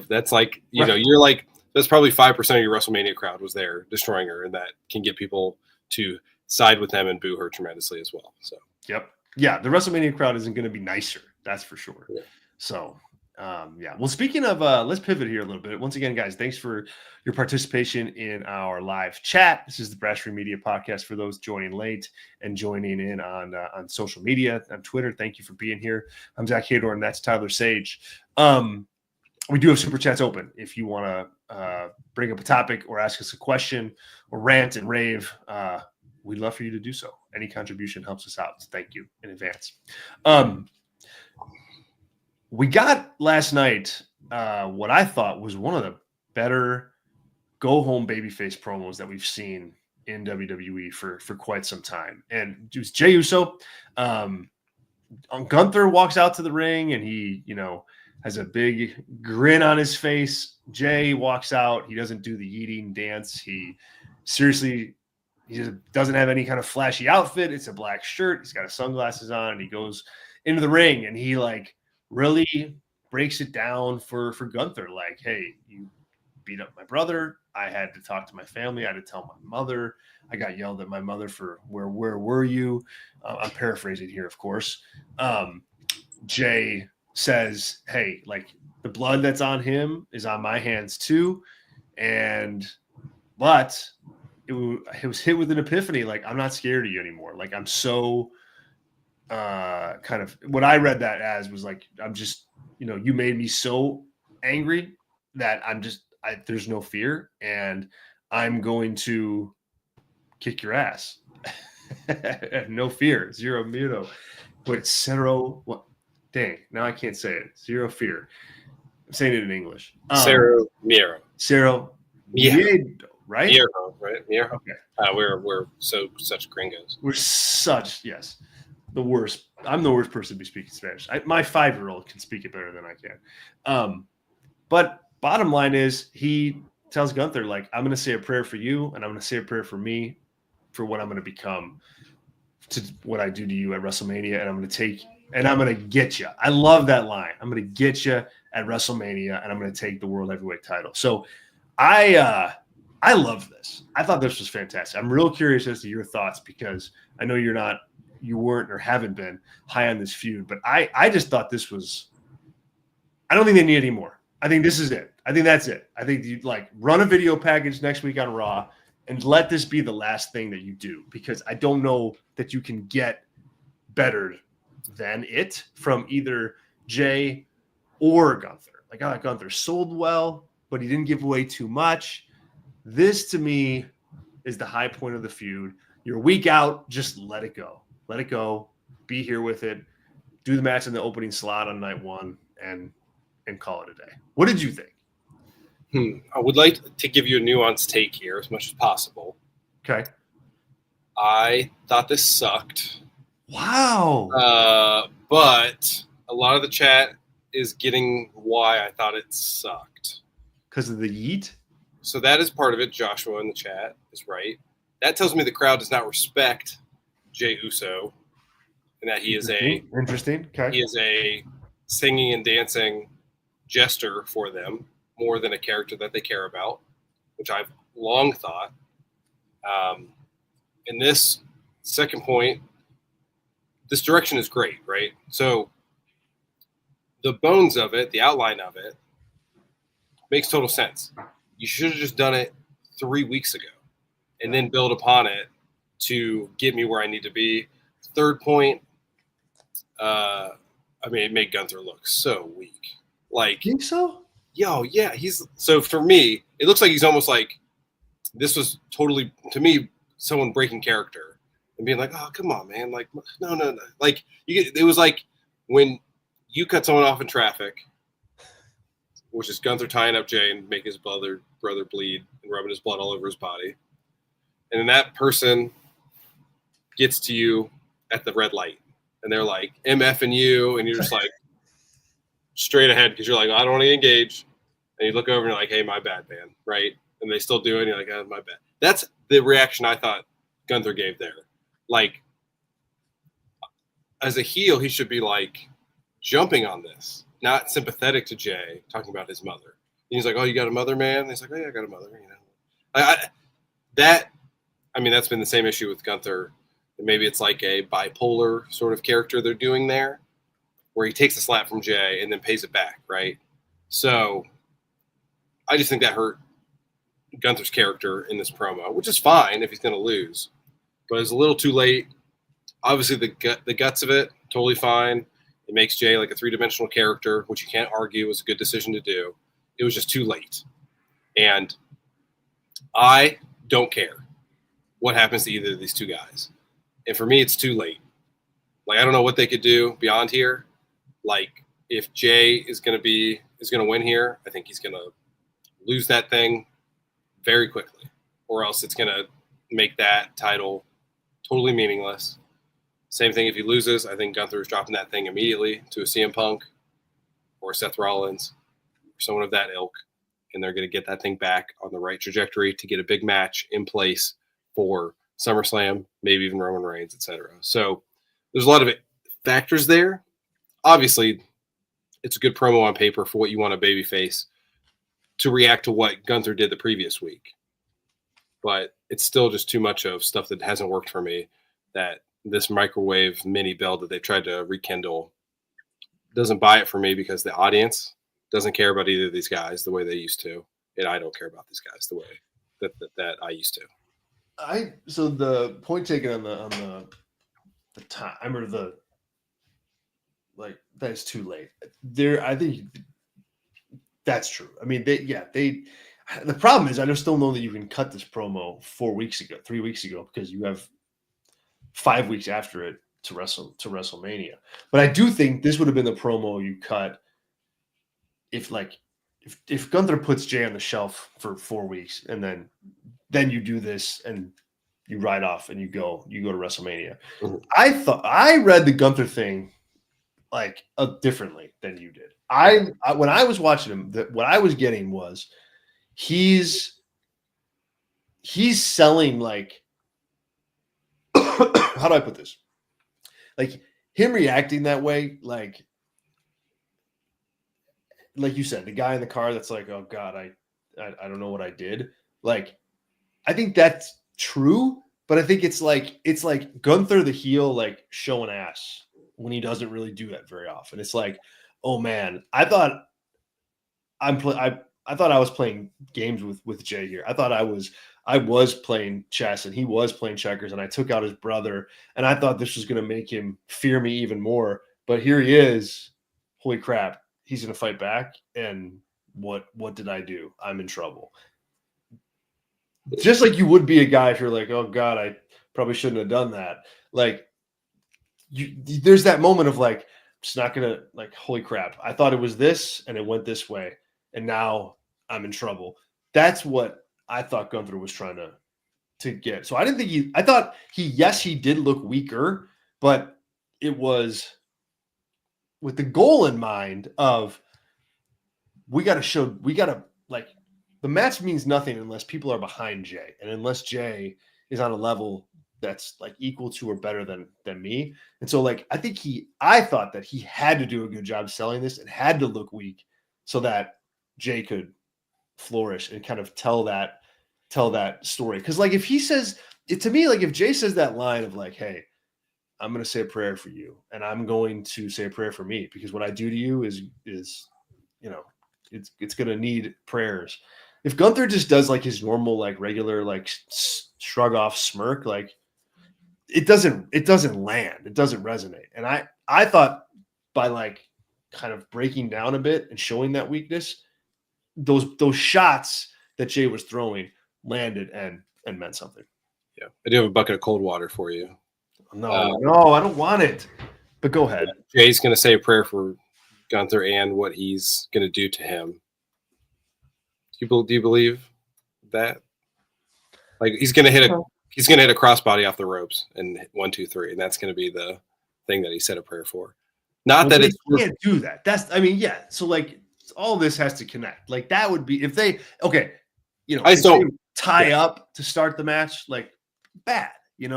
B: That's like you're like, that's probably 5% of your WrestleMania crowd was there destroying her, and that can get people to side with them and boo her tremendously as well. So
A: the WrestleMania crowd isn't going to be nicer, that's for sure. Yeah. So well, speaking of, let's pivot here a little bit. Once again, guys, thanks for your participation in our live chat. This is the Brasherie Media Podcast for those joining late and joining in on social media, on Twitter. Thank you for being here. I'm Zach Hador, and that's Tyler Sage. We do have super chats open. If you want to bring up a topic or ask us a question or rant and rave, we'd love for you to do so. Any contribution helps us out. Thank you in advance. We got last night what I thought was one of the better go-home babyface promos that we've seen in WWE for quite some time. And it was Jey Uso. Gunther walks out to the ring, and he, has a big grin on his face. Jey walks out. He doesn't do the eating dance. He just doesn't have any kind of flashy outfit. It's a black shirt. He's got his sunglasses on, and he goes into the ring, and he really breaks it down for Gunther. Like, hey, you beat up my brother. I had to talk to my family. I had to tell my mother. I got yelled at my mother for where were you? I'm paraphrasing here, of course. Jey says, hey, the blood that's on him is on my hands too. But it was hit with an epiphany. Like, I'm not scared of you anymore. Like, I'm so kind of what I read that as was like, I'm just, you made me so angry that there's no fear, and I'm going to kick your ass. No fear, zero miedo. Wait, cero, what? Dang, now I can't say it. Zero fear. I'm saying it in English.
B: Cero miedo.
A: Cero miedo, right?
B: Miedo, right? Miedo.
A: Okay.
B: We're such gringos.
A: We're such, yes. The worst. I'm the worst person to be speaking Spanish. My 5-year-old can speak it better than I can. But bottom line is, he tells Gunther, I'm going to say a prayer for you, and I'm going to say a prayer for me, for what I'm going to become, to what I do to you at WrestleMania, and I'm going to get you. I love that line. I'm going to get you at WrestleMania, and I'm going to take the World Heavyweight title. So I love this. I thought this was fantastic. I'm real curious as to your thoughts, because I know you weren't or haven't been high on this feud, but I just thought this was, I don't think they need any more. I think this is it. I think that's it. I think you run a video package next week on Raw and let this be the last thing that you do, because I don't know that you can get better than it from either Jey or Gunther. Gunther sold well, but he didn't give away too much. This to me is the high point of the feud. You're a week out, just let it go. Let it go. Be here with it. Do the match in the opening slot on night one and call it a day. What did you think?
B: I would like to give you a nuanced take here as much as possible.
A: Okay.
B: I thought this sucked.
A: Wow.
B: But a lot of the chat is getting why I thought it sucked.
A: Because of the yeet?
B: So that is part of it. Joshua in the chat is right. That tells me the crowd does not respect Jey Uso, and that he is
A: interesting. Okay.
B: He is a singing and dancing jester for them more than a character that they care about, which I've long thought. And this second point, this direction is great, right? So the bones of it, the outline of it, makes total sense. You should have just done it 3 weeks ago and then build upon it to get me where I need to be. Third point, it made Gunther look so weak. Like,
A: think so?
B: Yeah. So for me, it looks like he's almost like this was totally, to me, someone breaking character and being like, "Oh, come on, man! Like, no." Like, it was like when you cut someone off in traffic, which is Gunther tying up Jey and making his brother bleed and rubbing his blood all over his body, and then that person gets to you at the red light, and they're like, "MF and you," and you're just like straight ahead because you're like, "I don't want to engage," and you look over and you're like, "Hey, my bad, man," right? And they still do it, and you're like, "Oh, my bad." That's the reaction I thought Gunther gave there. Like, as a heel, he should be like jumping on this, not sympathetic to Jey, talking about his mother. And he's like, "Oh, you got a mother, man?" And he's like, "Oh, yeah, I got a mother." You know, that's been the same issue with Gunther. Maybe it's like a bipolar sort of character they're doing there, where he takes a slap from Jey and then pays it back, right? So I just think that hurt Gunther's character in this promo, which is fine if he's going to lose, but it's a little too late. Obviously, the guts of it, totally fine. It makes Jey like a three-dimensional character, which you can't argue was a good decision to do. It was just too late. And I don't care what happens to either of these two guys. And for me, it's too late. Like, I don't know what they could do beyond here. Like, if Jey is going to win here, I think he's going to lose that thing very quickly, or else it's going to make that title totally meaningless. Same thing if he loses. I think Gunther is dropping that thing immediately to a CM Punk or Seth Rollins or someone of that ilk, and they're going to get that thing back on the right trajectory to get a big match in place for SummerSlam, maybe even Roman Reigns, etc. So there's a lot of factors there. Obviously, it's a good promo on paper for what you want a babyface to react to what Gunther did the previous week. But it's still just too much of stuff that hasn't worked for me, that this microwave mini build that they tried to rekindle doesn't buy it for me, because the audience doesn't care about either of these guys the way they used to. And I don't care about these guys the way that I used to.
A: So the point taken on the time, or the, like, that's too late. I think that's true. I mean, the problem is I just don't know that you can cut this promo 3 weeks ago, because you have 5 weeks after it to WrestleMania. But I do think this would have been the promo you cut if Gunther puts Jey on the shelf for 4 weeks, and then you do this and you ride off and you go to WrestleMania. Mm-hmm. I read the Gunther thing differently than you did. When I was watching him, what I was getting was he's selling, like, how do I put this? Like, him reacting that way, like you said, the guy in the car that's like, "Oh God, I don't know what I did." Like, I think that's true, but I think it's like Gunther the heel, like, showing ass when he doesn't really do that very often. It's like, oh man, I thought I was playing games with Jey here. I thought I was playing chess and he was playing checkers, and I took out his brother, and I thought this was going to make him fear me even more. But here he is. Holy crap. He's going to fight back. And what did I do? I'm in trouble. Just like you would be a guy if you're like, oh God, I probably shouldn't have done that. Like there's that moment of like, just not gonna like, holy crap, I thought it was this and it went this way, and now I'm in trouble. That's what I thought Gunther was trying to get. So I didn't think I thought he did look weaker, but it was with the goal in mind of we gotta like the match means nothing unless people are behind Jay, and unless Jay is on a level that's like equal to or better than me. And so like I thought that he had to do a good job selling this and had to look weak so that Jay could flourish and kind of tell that story. Because like if he says it to me, like if Jay says that line of like, hey, I'm going to say a prayer for you, and I'm going to say a prayer for me, because what I do to you is it's going to need prayers. If Gunther just does like his normal, like regular, like shrug off smirk, like it doesn't land, it doesn't resonate. And I thought by like kind of breaking down a bit and showing that weakness, those shots that Jay was throwing landed and meant something.
B: Yeah, I do have a bucket of cold water for you.
A: No, I don't want it. But go ahead.
B: Jay's going to say a prayer for Gunther and what he's going to do to him. Do you believe that? Like he's going to hit a crossbody off the ropes and 1, 2, 3, and that's going to be the thing that he said a prayer for. Not that
A: they can't do that. Yeah. So like all this has to connect. Like that would be if they
B: I don't
A: tie up to start the match, like bad. It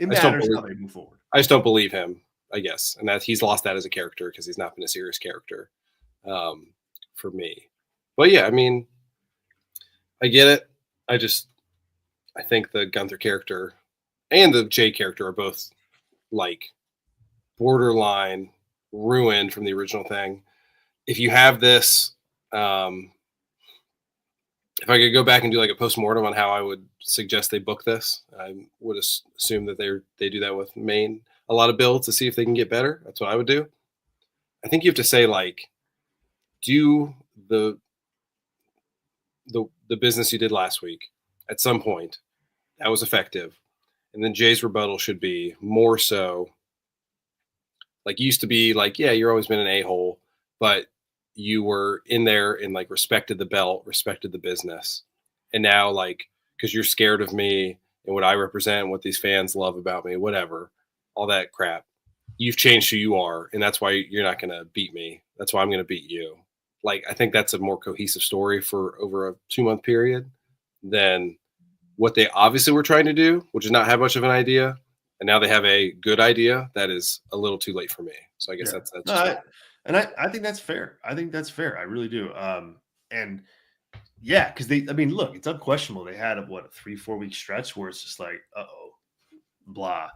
A: matters how they move forward.
B: I just don't believe him, I guess, and that he's lost that as a character because he's not been a serious character for me. But yeah, I mean, I get it. I think the Gunther character and the Jay character are both like borderline ruined from the original thing. If you have this, if I could go back and do like a postmortem on how I would suggest they book this, I would assume that they do that with a lot of builds to see if they can get better. That's what I would do. I think you have to say like, do the business you did last week at some point that was effective, and then Jay's rebuttal should be more so like used to be like, yeah, you're always been an a-hole, but you were in there and like respected the belt, respected the business. And now like, cause you're scared of me and what I represent, what these fans love about me, whatever, all that crap, you've changed who you are. And that's why you're not going to beat me. That's why I'm going to beat you. Like, I think that's a more cohesive story for over a 2-month period than what they obviously were trying to do, which is not have much of an idea. And now they have a good idea that is a little too late for me. So I guess that's
A: I think that's fair. I think that's fair. I really do. And yeah, because look, it's unquestionable. They had a 3-4 week stretch where it's just like, blah.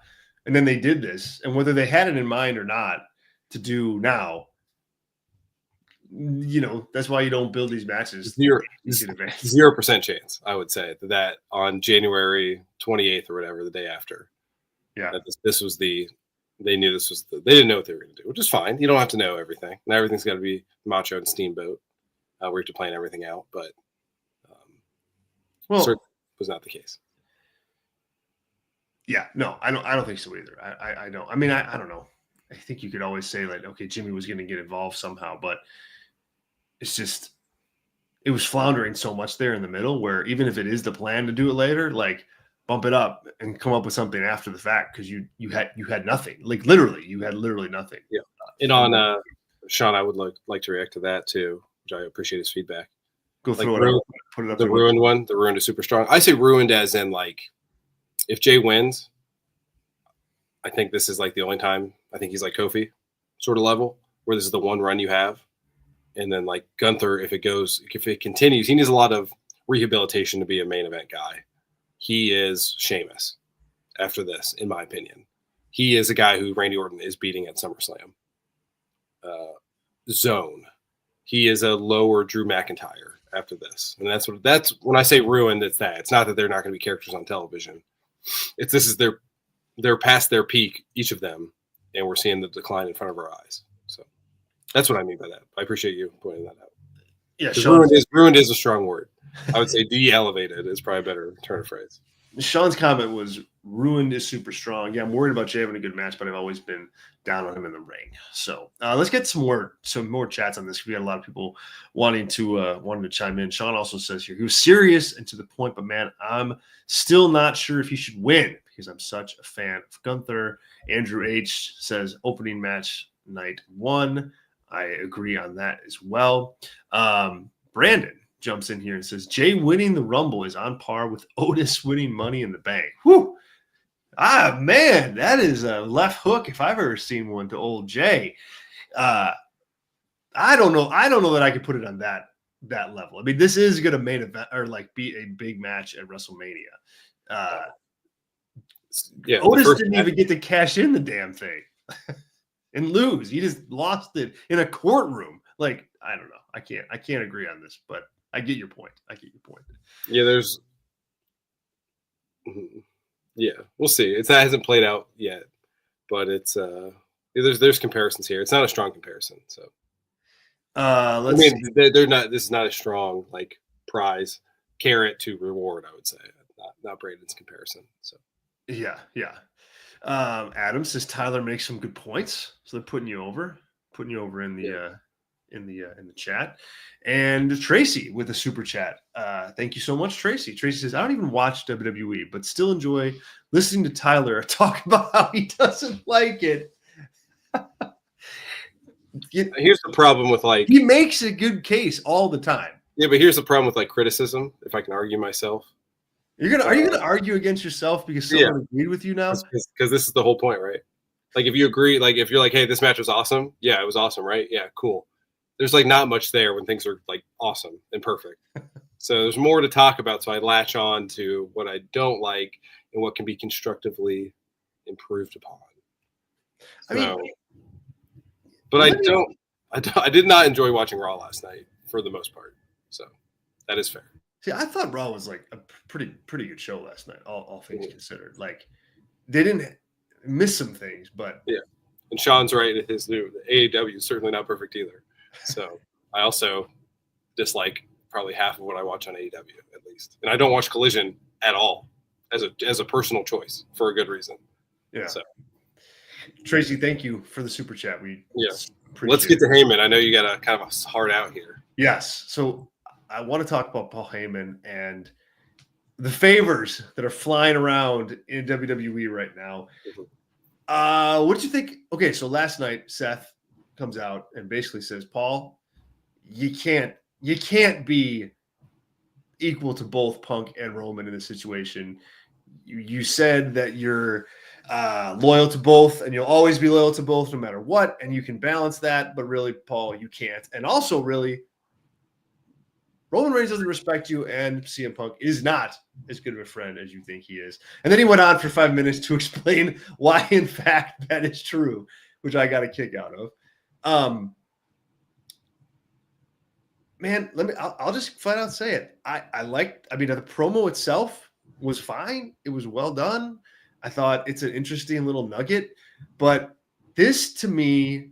A: And then they did this. And whether they had it in mind or not to do now, that's why you don't build these matches.
B: 0% chance, I would say, that on January 28th or whatever, the day after.
A: Yeah.
B: That this was they knew this was they didn't know what they were going to do, which is fine. You don't have to know everything. Not everything's got to be Macho and Steamboat. Where you have to plan everything out, but certainly was not the case.
A: Yeah, no, I don't think so either. I don't. I mean, I don't know. I think you could always say like, okay, Jimmy was going to get involved somehow, but it's just it was floundering so much there in the middle where even if it is the plan to do it later, like bump it up and come up with something after the fact because you had nothing. Like literally, you had nothing.
B: Yeah. And on Sean, I would like to react to that too, which I appreciate his feedback.
A: Go through it. Put it up.
B: The ruined one. The ruined is super strong. I say ruined as in like if Jay wins, I think this is like the only time I think he's like Kofi sort of level where this is the one run you have. And then like Gunther, if it continues, he needs a lot of rehabilitation to be a main event guy. He is Sheamus after this, in my opinion. He is a guy who Randy Orton is beating at SummerSlam. Zone. He is a lower Drew McIntyre after this. And that's when I say ruined, it's that. It's not that they're not going to be characters on television. They're past their peak, each of them, and we're seeing the decline in front of our eyes. So that's what I mean by that. I appreciate you pointing that out.
A: Yeah,
B: ruined is a strong word. I would say de-elevated is probably a better turn of phrase.
A: Sean's comment was ruined is super strong. Yeah, I'm worried about Jay having a good match, but I've always been down on him in the ring. So let's get some more chats on this. We got a lot of people wanting to chime in. Sean also says here he was serious and to the point, but man, I'm still not sure if he should win because I'm such a fan of Gunther. Andrew H says opening match night 1. I agree on that as well. Brandon jumps in here and says Jay winning the Rumble is on par with Otis winning Money in the Bank. Whew. Man, that is a left hook if I've ever seen one to old Jay. I don't know that I could put it on that level. I mean, this is going to main event or like be a big match at WrestleMania. Otis didn't even get to cash in the damn thing and lose. He just lost it in a courtroom. Like, I don't know. I can't agree on this, but I get your point.
B: Yeah, we'll see. That hasn't played out yet, but it's there's comparisons here. It's not a strong comparison. So, they're not. This is not a strong like prize carrot to reward. I would say not Braden's comparison. So,
A: yeah. Adam says Tyler makes some good points, so they're putting you over in the. In the chat. And Tracy with a super chat. Thank you so much, Tracy. Tracy says, I don't even watch WWE, but still enjoy listening to Tyler talk about how he doesn't like it.
B: Here's the problem with like
A: he makes a good case all the time.
B: Yeah, but here's the problem with like criticism, if I can argue myself.
A: Are you gonna argue against yourself because someone agreed with you now?
B: Because this is the whole point, right? Like if you agree, like if you're like, hey, this match was awesome, yeah, it was awesome, right? Yeah, cool. There's like not much there when things are like awesome and perfect. So there's more to talk about. So I latch on to what I don't like and what can be constructively improved upon. I did not enjoy watching Raw last night for the most part. So that is fair.
A: See, I thought Raw was like a pretty good show last night, all things considered. Like they didn't miss some things, but
B: yeah. And Sean's right. His new AEW is certainly not perfect either. So I also dislike probably half of what I watch on AEW at least, and I don't watch Collision at all as a personal choice for a good reason.
A: Yeah. So Tracy, thank you for the super chat.
B: Let's get to Heyman. I know you got a kind of a hard out here.
A: Yes. So I want to talk about Paul Heyman and the favors that are flying around in WWE right now. Mm-hmm. What do you think? Okay, so last night Seth comes out and basically says, Paul, you can't be equal to both Punk and Roman in this situation. You said that you're loyal to both and you'll always be loyal to both no matter what, and you can balance that, but really, Paul, you can't. And also, really, Roman Reigns doesn't respect you, and CM Punk is not as good of a friend as you think he is. And then he went on for 5 minutes to explain why, in fact, that is true, which I got a kick out of. Man, I'll just flat out say it. The promo itself was fine. It was well done. I thought it's an interesting little nugget, but this to me,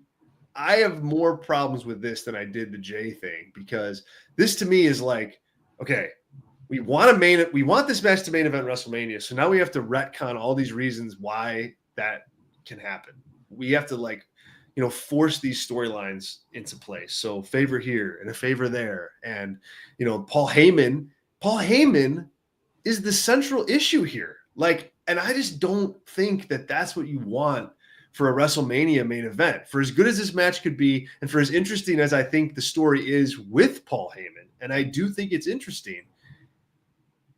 A: I have more problems with this than I did the Jay thing, because this to me is like, okay, we want this match to main event WrestleMania. So now we have to retcon all these reasons why that can happen. We have to force these storylines into place. So favor here and a favor there. And, Paul Heyman is the central issue here. And I just don't think that that's what you want for a WrestleMania main event. For as good as this match could be, and for as interesting as I think the story is with Paul Heyman, and I do think it's interesting,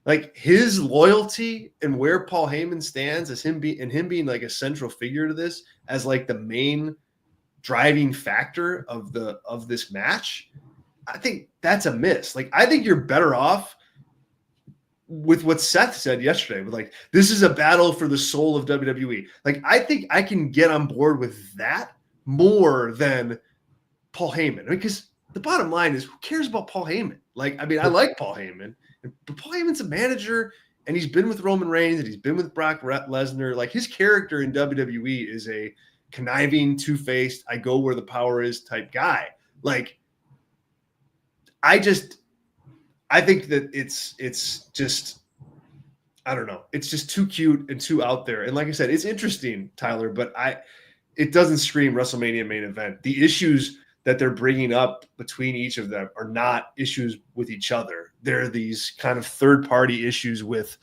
A: like his loyalty and where Paul Heyman stands as him being like a central figure to this, as like the main driving factor of this match, I think that's a miss. Like, I think you're better off with what Seth said yesterday, with like, this is a battle for the soul of WWE. Like, I think I can get on board with that more than Paul Heyman, because the bottom line is, who cares about Paul Heyman? Like, I mean, I like Paul Heyman, but Paul Heyman's a manager, and he's been with Roman Reigns, and he's been with Brock Lesnar. Like, his character in WWE is a conniving, two-faced, I go where the power is type guy. Like, I I think that it's just, I don't know. It's just too cute and too out there. And like I said, it's interesting, Tyler, but it doesn't scream WrestleMania main event. The issues that they're bringing up between each of them are not issues with each other. They're these kind of third-party issues with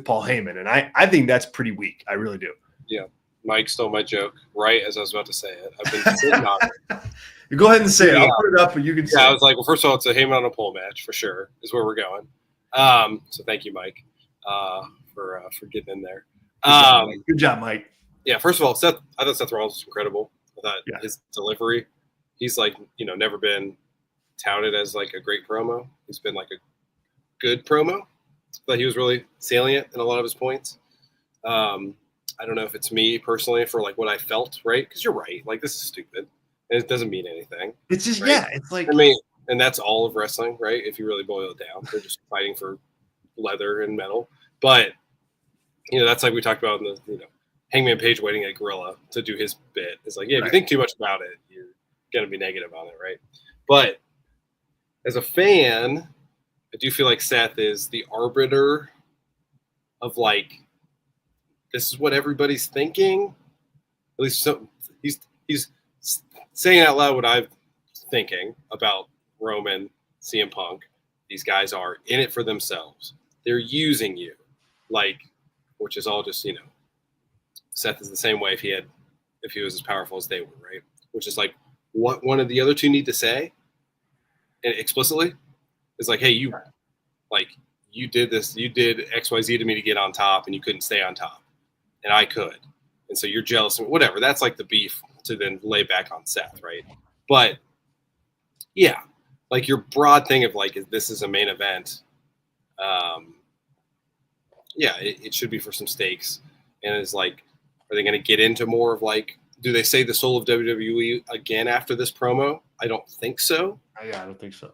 A: Paul Heyman. And I think that's pretty weak. I really do.
B: Yeah. Mike stole my joke right as I was about to say it. I've been sitting on it.
A: You go ahead and say it. I'll put it up, and you can say
B: I
A: it.
B: was like, well, first of all, it's a Heyman on a pole match for sure is where we're going. So thank you, Mike, for getting in there.
A: Good job, Mike.
B: Yeah, first of all, I thought Seth Rollins was incredible. I thought his delivery, he's like, never been touted as like a great promo. He's been like a good promo. I thought he was really salient in a lot of his points. I don't know if it's me personally for like what I felt, right? Because you're right. Like, this is stupid. And it doesn't mean anything.
A: It's just,
B: right?
A: It's like.
B: I mean, and that's all of wrestling, right? If you really boil it down, they're just fighting for leather and metal. But, that's like we talked about in the, Hangman Page waiting at Gorilla to do his bit. It's like, if you think too much about it, you're going to be negative on it, right? But as a fan, I do feel like Seth is the arbiter of like, this is what everybody's thinking. At least so he's saying out loud what I'm thinking about Roman, CM Punk. These guys are in it for themselves. They're using you, like, which is all just, Seth is the same way if he was as powerful as they were, right? Which is like what one of the other two need to say, and explicitly, is like, hey, you did this, you did XYZ to me to get on top, and you couldn't stay on top. And I could. And so you're jealous and whatever. That's like the beef to then lay back on Seth, right? But yeah, like your broad thing of like, this is a main event. It should be for some stakes. And it's like, are they going to get into more of like, do they say the soul of WWE again after this promo? I don't think so.
A: Yeah, I don't think so.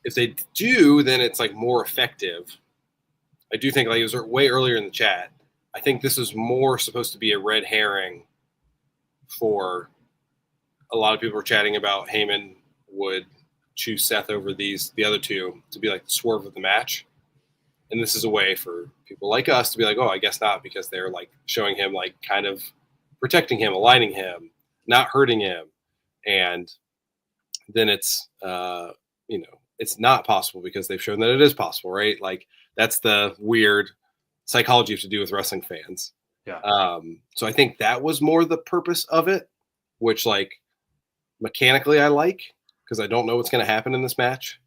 B: If they do, then it's like more effective. I do think, like it was way earlier in the chat, I think this is more supposed to be a red herring for a lot of people were chatting about Heyman would choose Seth over the other two to be like the swerve of the match. And this is a way for people like us to be like, oh, I guess not, because they're like showing him like kind of protecting him, aligning him, not hurting him. And then it's, it's not possible because they've shown that it is possible, right? Like that's the weird psychology you have to do with wrestling fans.
A: Yeah.
B: So I think that was more the purpose of it, which like mechanically I like because I don't know what's going to happen in this match.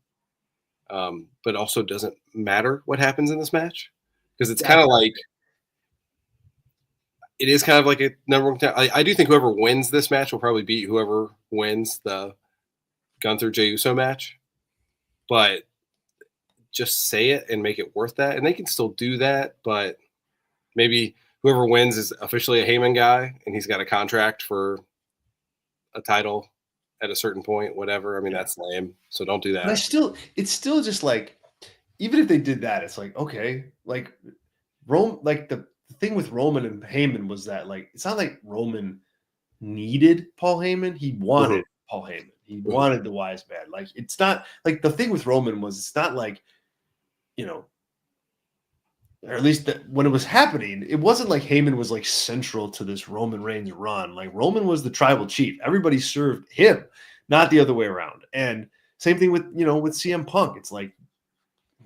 B: But also doesn't matter what happens in this match because it's kind of like it is kind of like a number one. I do think whoever wins this match will probably beat whoever wins the Gunther Jey Uso match, but just say it and make it worth that. And they can still do that, but maybe whoever wins is officially a Heyman guy and he's got a contract for a title at a certain point, whatever. I mean, that's lame. So don't do that.
A: But it's still just like, even if they did that, it's like, okay, like the thing with Roman and Heyman was that like, it's not like Roman needed Paul Heyman. He wanted Paul Heyman. He wanted the wise man. Like, it's not like the thing with Roman was, it's not like, or at least when it was happening, it wasn't like Heyman was like central to this Roman Reigns run. Like Roman was the tribal chief. Everybody served him, not the other way around. And same thing with, with CM Punk. It's like,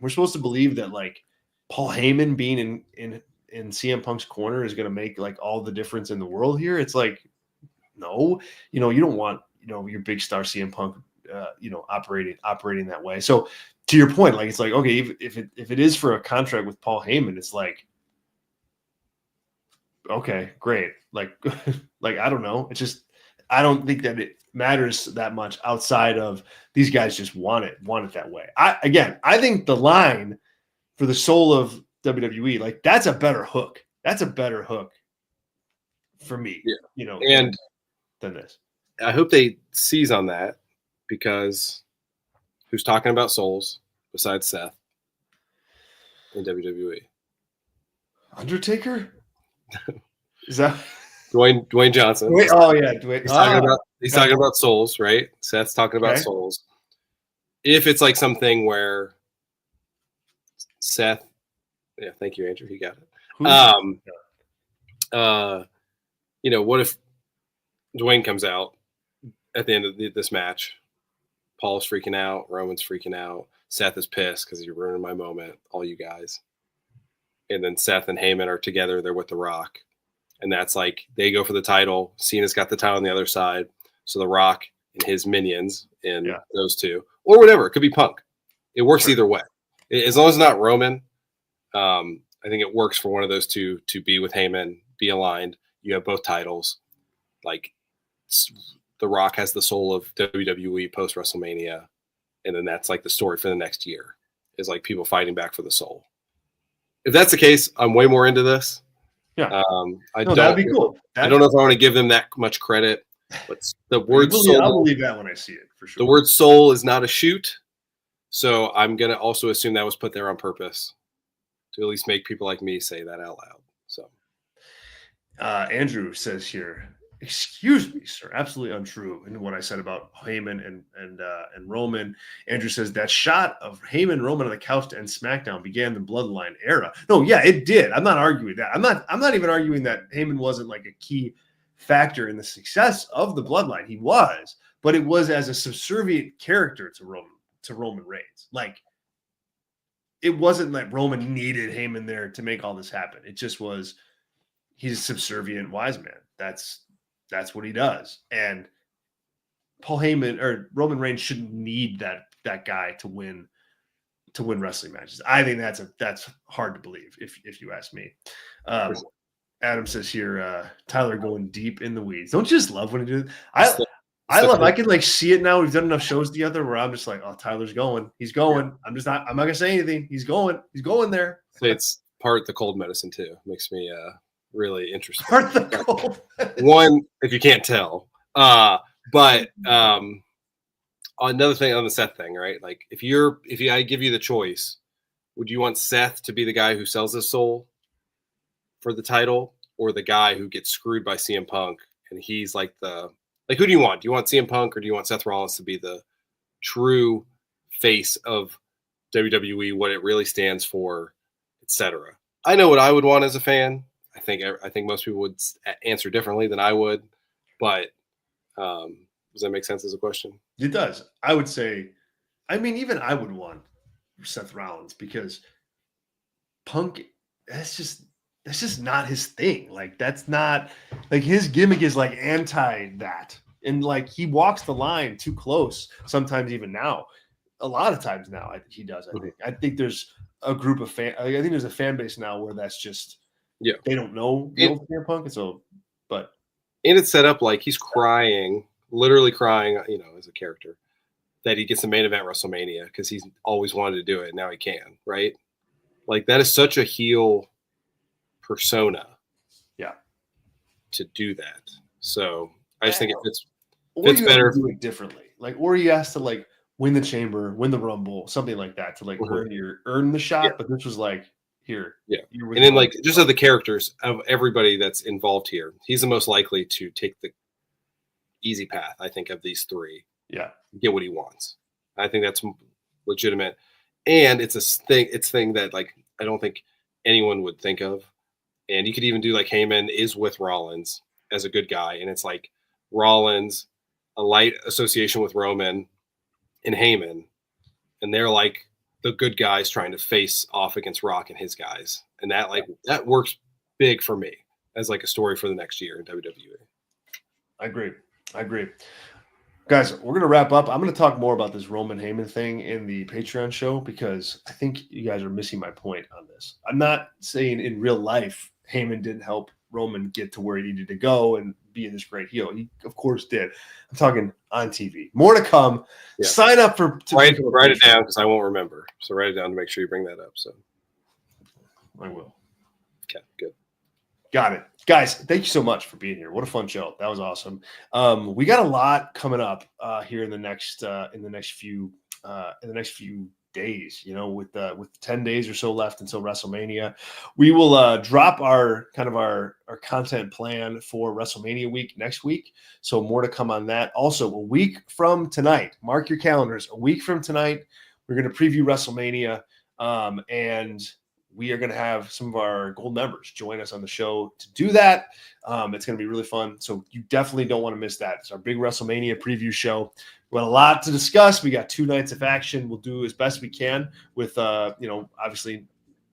A: we're supposed to believe that like Paul Heyman being in CM Punk's corner is going to make like all the difference in the world here. It's like, no, you don't want, your big star CM Punk, operating that way. So to your point, like, it's like, okay, if it is for a contract with Paul Heyman, it's like, okay, great. Like, like, I don't know. It's just, I don't think that it matters that much outside of these guys just want it that way. I think the line for the soul of WWE, like that's a better hook. That's a better hook for me,
B: and
A: than this.
B: I hope they seize on that because who's talking about souls besides Seth in WWE?
A: Undertaker? Is that
B: Dwayne Johnson?
A: Wait, oh yeah, Dwayne.
B: He's talking about souls, right? Seth's talking about souls. If it's like something where Seth. Yeah, thank you, Andrew. He got it.
A: Who's
B: What if Dwayne comes out at the end of this match? Paul's freaking out. Roman's freaking out. Seth is pissed because you're ruining my moment, all you guys. And then Seth and Heyman are together. They're with The Rock. And that's like they go for the title. Cena's got the title on the other side. So The Rock and his minions and those two. Or whatever. It could be Punk. It works either way. As long as it's not Roman, I think it works for one of those two to be with Heyman, be aligned. You have both titles. Like The Rock has the soul of WWE post WrestleMania. And then that's like the story for the next year is like people fighting back for the soul. If that's the case, I'm way more into this.
A: Yeah.
B: That'd
A: be cool.
B: I don't know if I want to give them that much credit, but the word soul,
A: I'll believe that when I see it for sure.
B: The word soul is not a shoot. So I'm going to also assume that was put there on purpose to at least make people like me say that out loud. So
A: Andrew says here, excuse me, sir, absolutely untrue in what I said about Heyman and Roman. Andrew says that shot of Heyman Roman on the couch to end SmackDown began the Bloodline era. No, yeah, it did. I'm not arguing that. I'm not even arguing that Heyman wasn't like a key factor in the success of the Bloodline. He was, but it was as a subservient character to Roman Reigns. Like it wasn't like Roman needed Heyman there to make all this happen. It just was he's a subservient wise man. That's what he does. And Paul Heyman or Roman Reigns shouldn't need that guy to win wrestling matches. I think that's hard to believe if you ask me. Adam says here, Tyler going deep in the weeds. Don't you just love when he do that? I can like see it now. We've done enough shows together where I'm just like, oh, Tyler's going. He's going. Yeah. I'm not gonna say anything. He's going there.
B: So it's part the cold medicine too. Makes me really interesting.
A: Part the cold.
B: One, if you can't tell. But another thing on the Seth thing, right? Like if I give you the choice, would you want Seth to be the guy who sells his soul for the title, or the guy who gets screwed by CM Punk and he's like who do you want? Do you want CM Punk or do you want Seth Rollins to be the true face of WWE, what it really stands for, etc.? I know what I would want as a fan. I think most people would answer differently than I would, but does that make sense as a question?
A: It does. I would say, even I would want Seth Rollins because Punk, that's just not his thing. Like that's not like his gimmick is like anti that. And like he walks the line too close. Sometimes even now, a lot of times now he does. I think there's a group of I think there's a fan base now where that's just, they don't know CM Punk. And so, and
B: it's set up like he's crying, literally crying, as a character that he gets the main event WrestleMania because he's always wanted to do it. Now he can, right? Like that is such a heel persona to do that. So I just think it's better
A: to do it differently. Like, or he has to like win the chamber, win the rumble, something like that to like earn the shot. But this was like here.
B: Yeah. And then like just of the characters of everybody that's involved here, he's the most likely to take the easy path, I think, of these three.
A: Yeah.
B: Get what he wants. I think that's legitimate. And it's thing that like I don't think anyone would think of. And you could even do like Heyman is with Rollins as a good guy. And it's like Rollins, a light association with Roman and Heyman. And they're like the good guys trying to face off against Rock and his guys. And that works big for me as like a story for the next year in WWE.
A: I agree. Guys, we're going to wrap up. I'm going to talk more about this Roman Heyman thing in the Patreon show because I think you guys are missing my point on this. I'm not saying in real life Heyman didn't help Roman get to where he needed to go and be in this great heel. He, of course, did. I'm talking on TV. More to come. Yeah. Sign up for
B: write it down because I won't remember. So write it down to make sure you bring that up. So
A: I will.
B: Okay, good.
A: Got it. Guys, thank you so much for being here. What a fun show. That was awesome. We got a lot coming up here in the next few days, with 10 days or so left until WrestleMania. We will drop our content plan for WrestleMania week next week. So more to come on that. Also, a week from tonight, mark your calendars. A week from tonight, we're going to preview WrestleMania. And we are going to have some of our gold members join us on the show to do that. It's going to be really fun. So you definitely don't want to miss that. It's our big WrestleMania preview show. We got a lot to discuss. We got 2 nights of action. We'll do as best we can with, obviously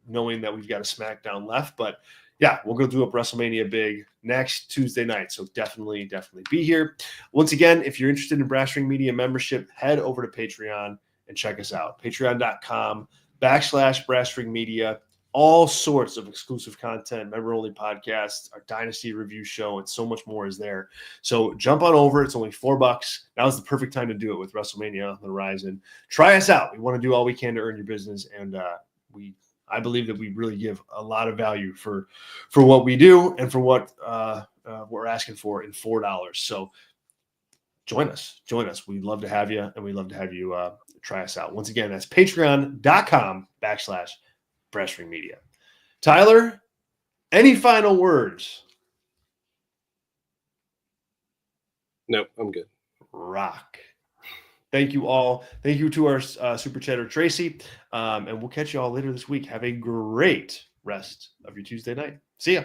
A: knowing that we've got a Smackdown left. But yeah, we'll go do up WrestleMania big next Tuesday night. So definitely be here. Once again, if you're interested in Brass Ring Media membership, head over to Patreon and check us out. Patreon.com/Brass Ring Media. All sorts of exclusive content, member-only podcasts, our Dynasty review show, and so much more is there. So jump on over. It's only $4. Now's the perfect time to do it with WrestleMania on the horizon. Try us out. We want to do all we can to earn your business, and I believe that we really give a lot of value for what we do and for what we're asking for in $4. So join us. We'd love to have you, and we'd love to have you try us out. Once again, that's patreon.com/Brass Ring Media. Tyler, any final words?
B: Nope, I'm good.
A: Rock. Thank you all. Thank you to our super chatter, Tracy. And we'll catch you all later this week. Have a great rest of your Tuesday night. See ya.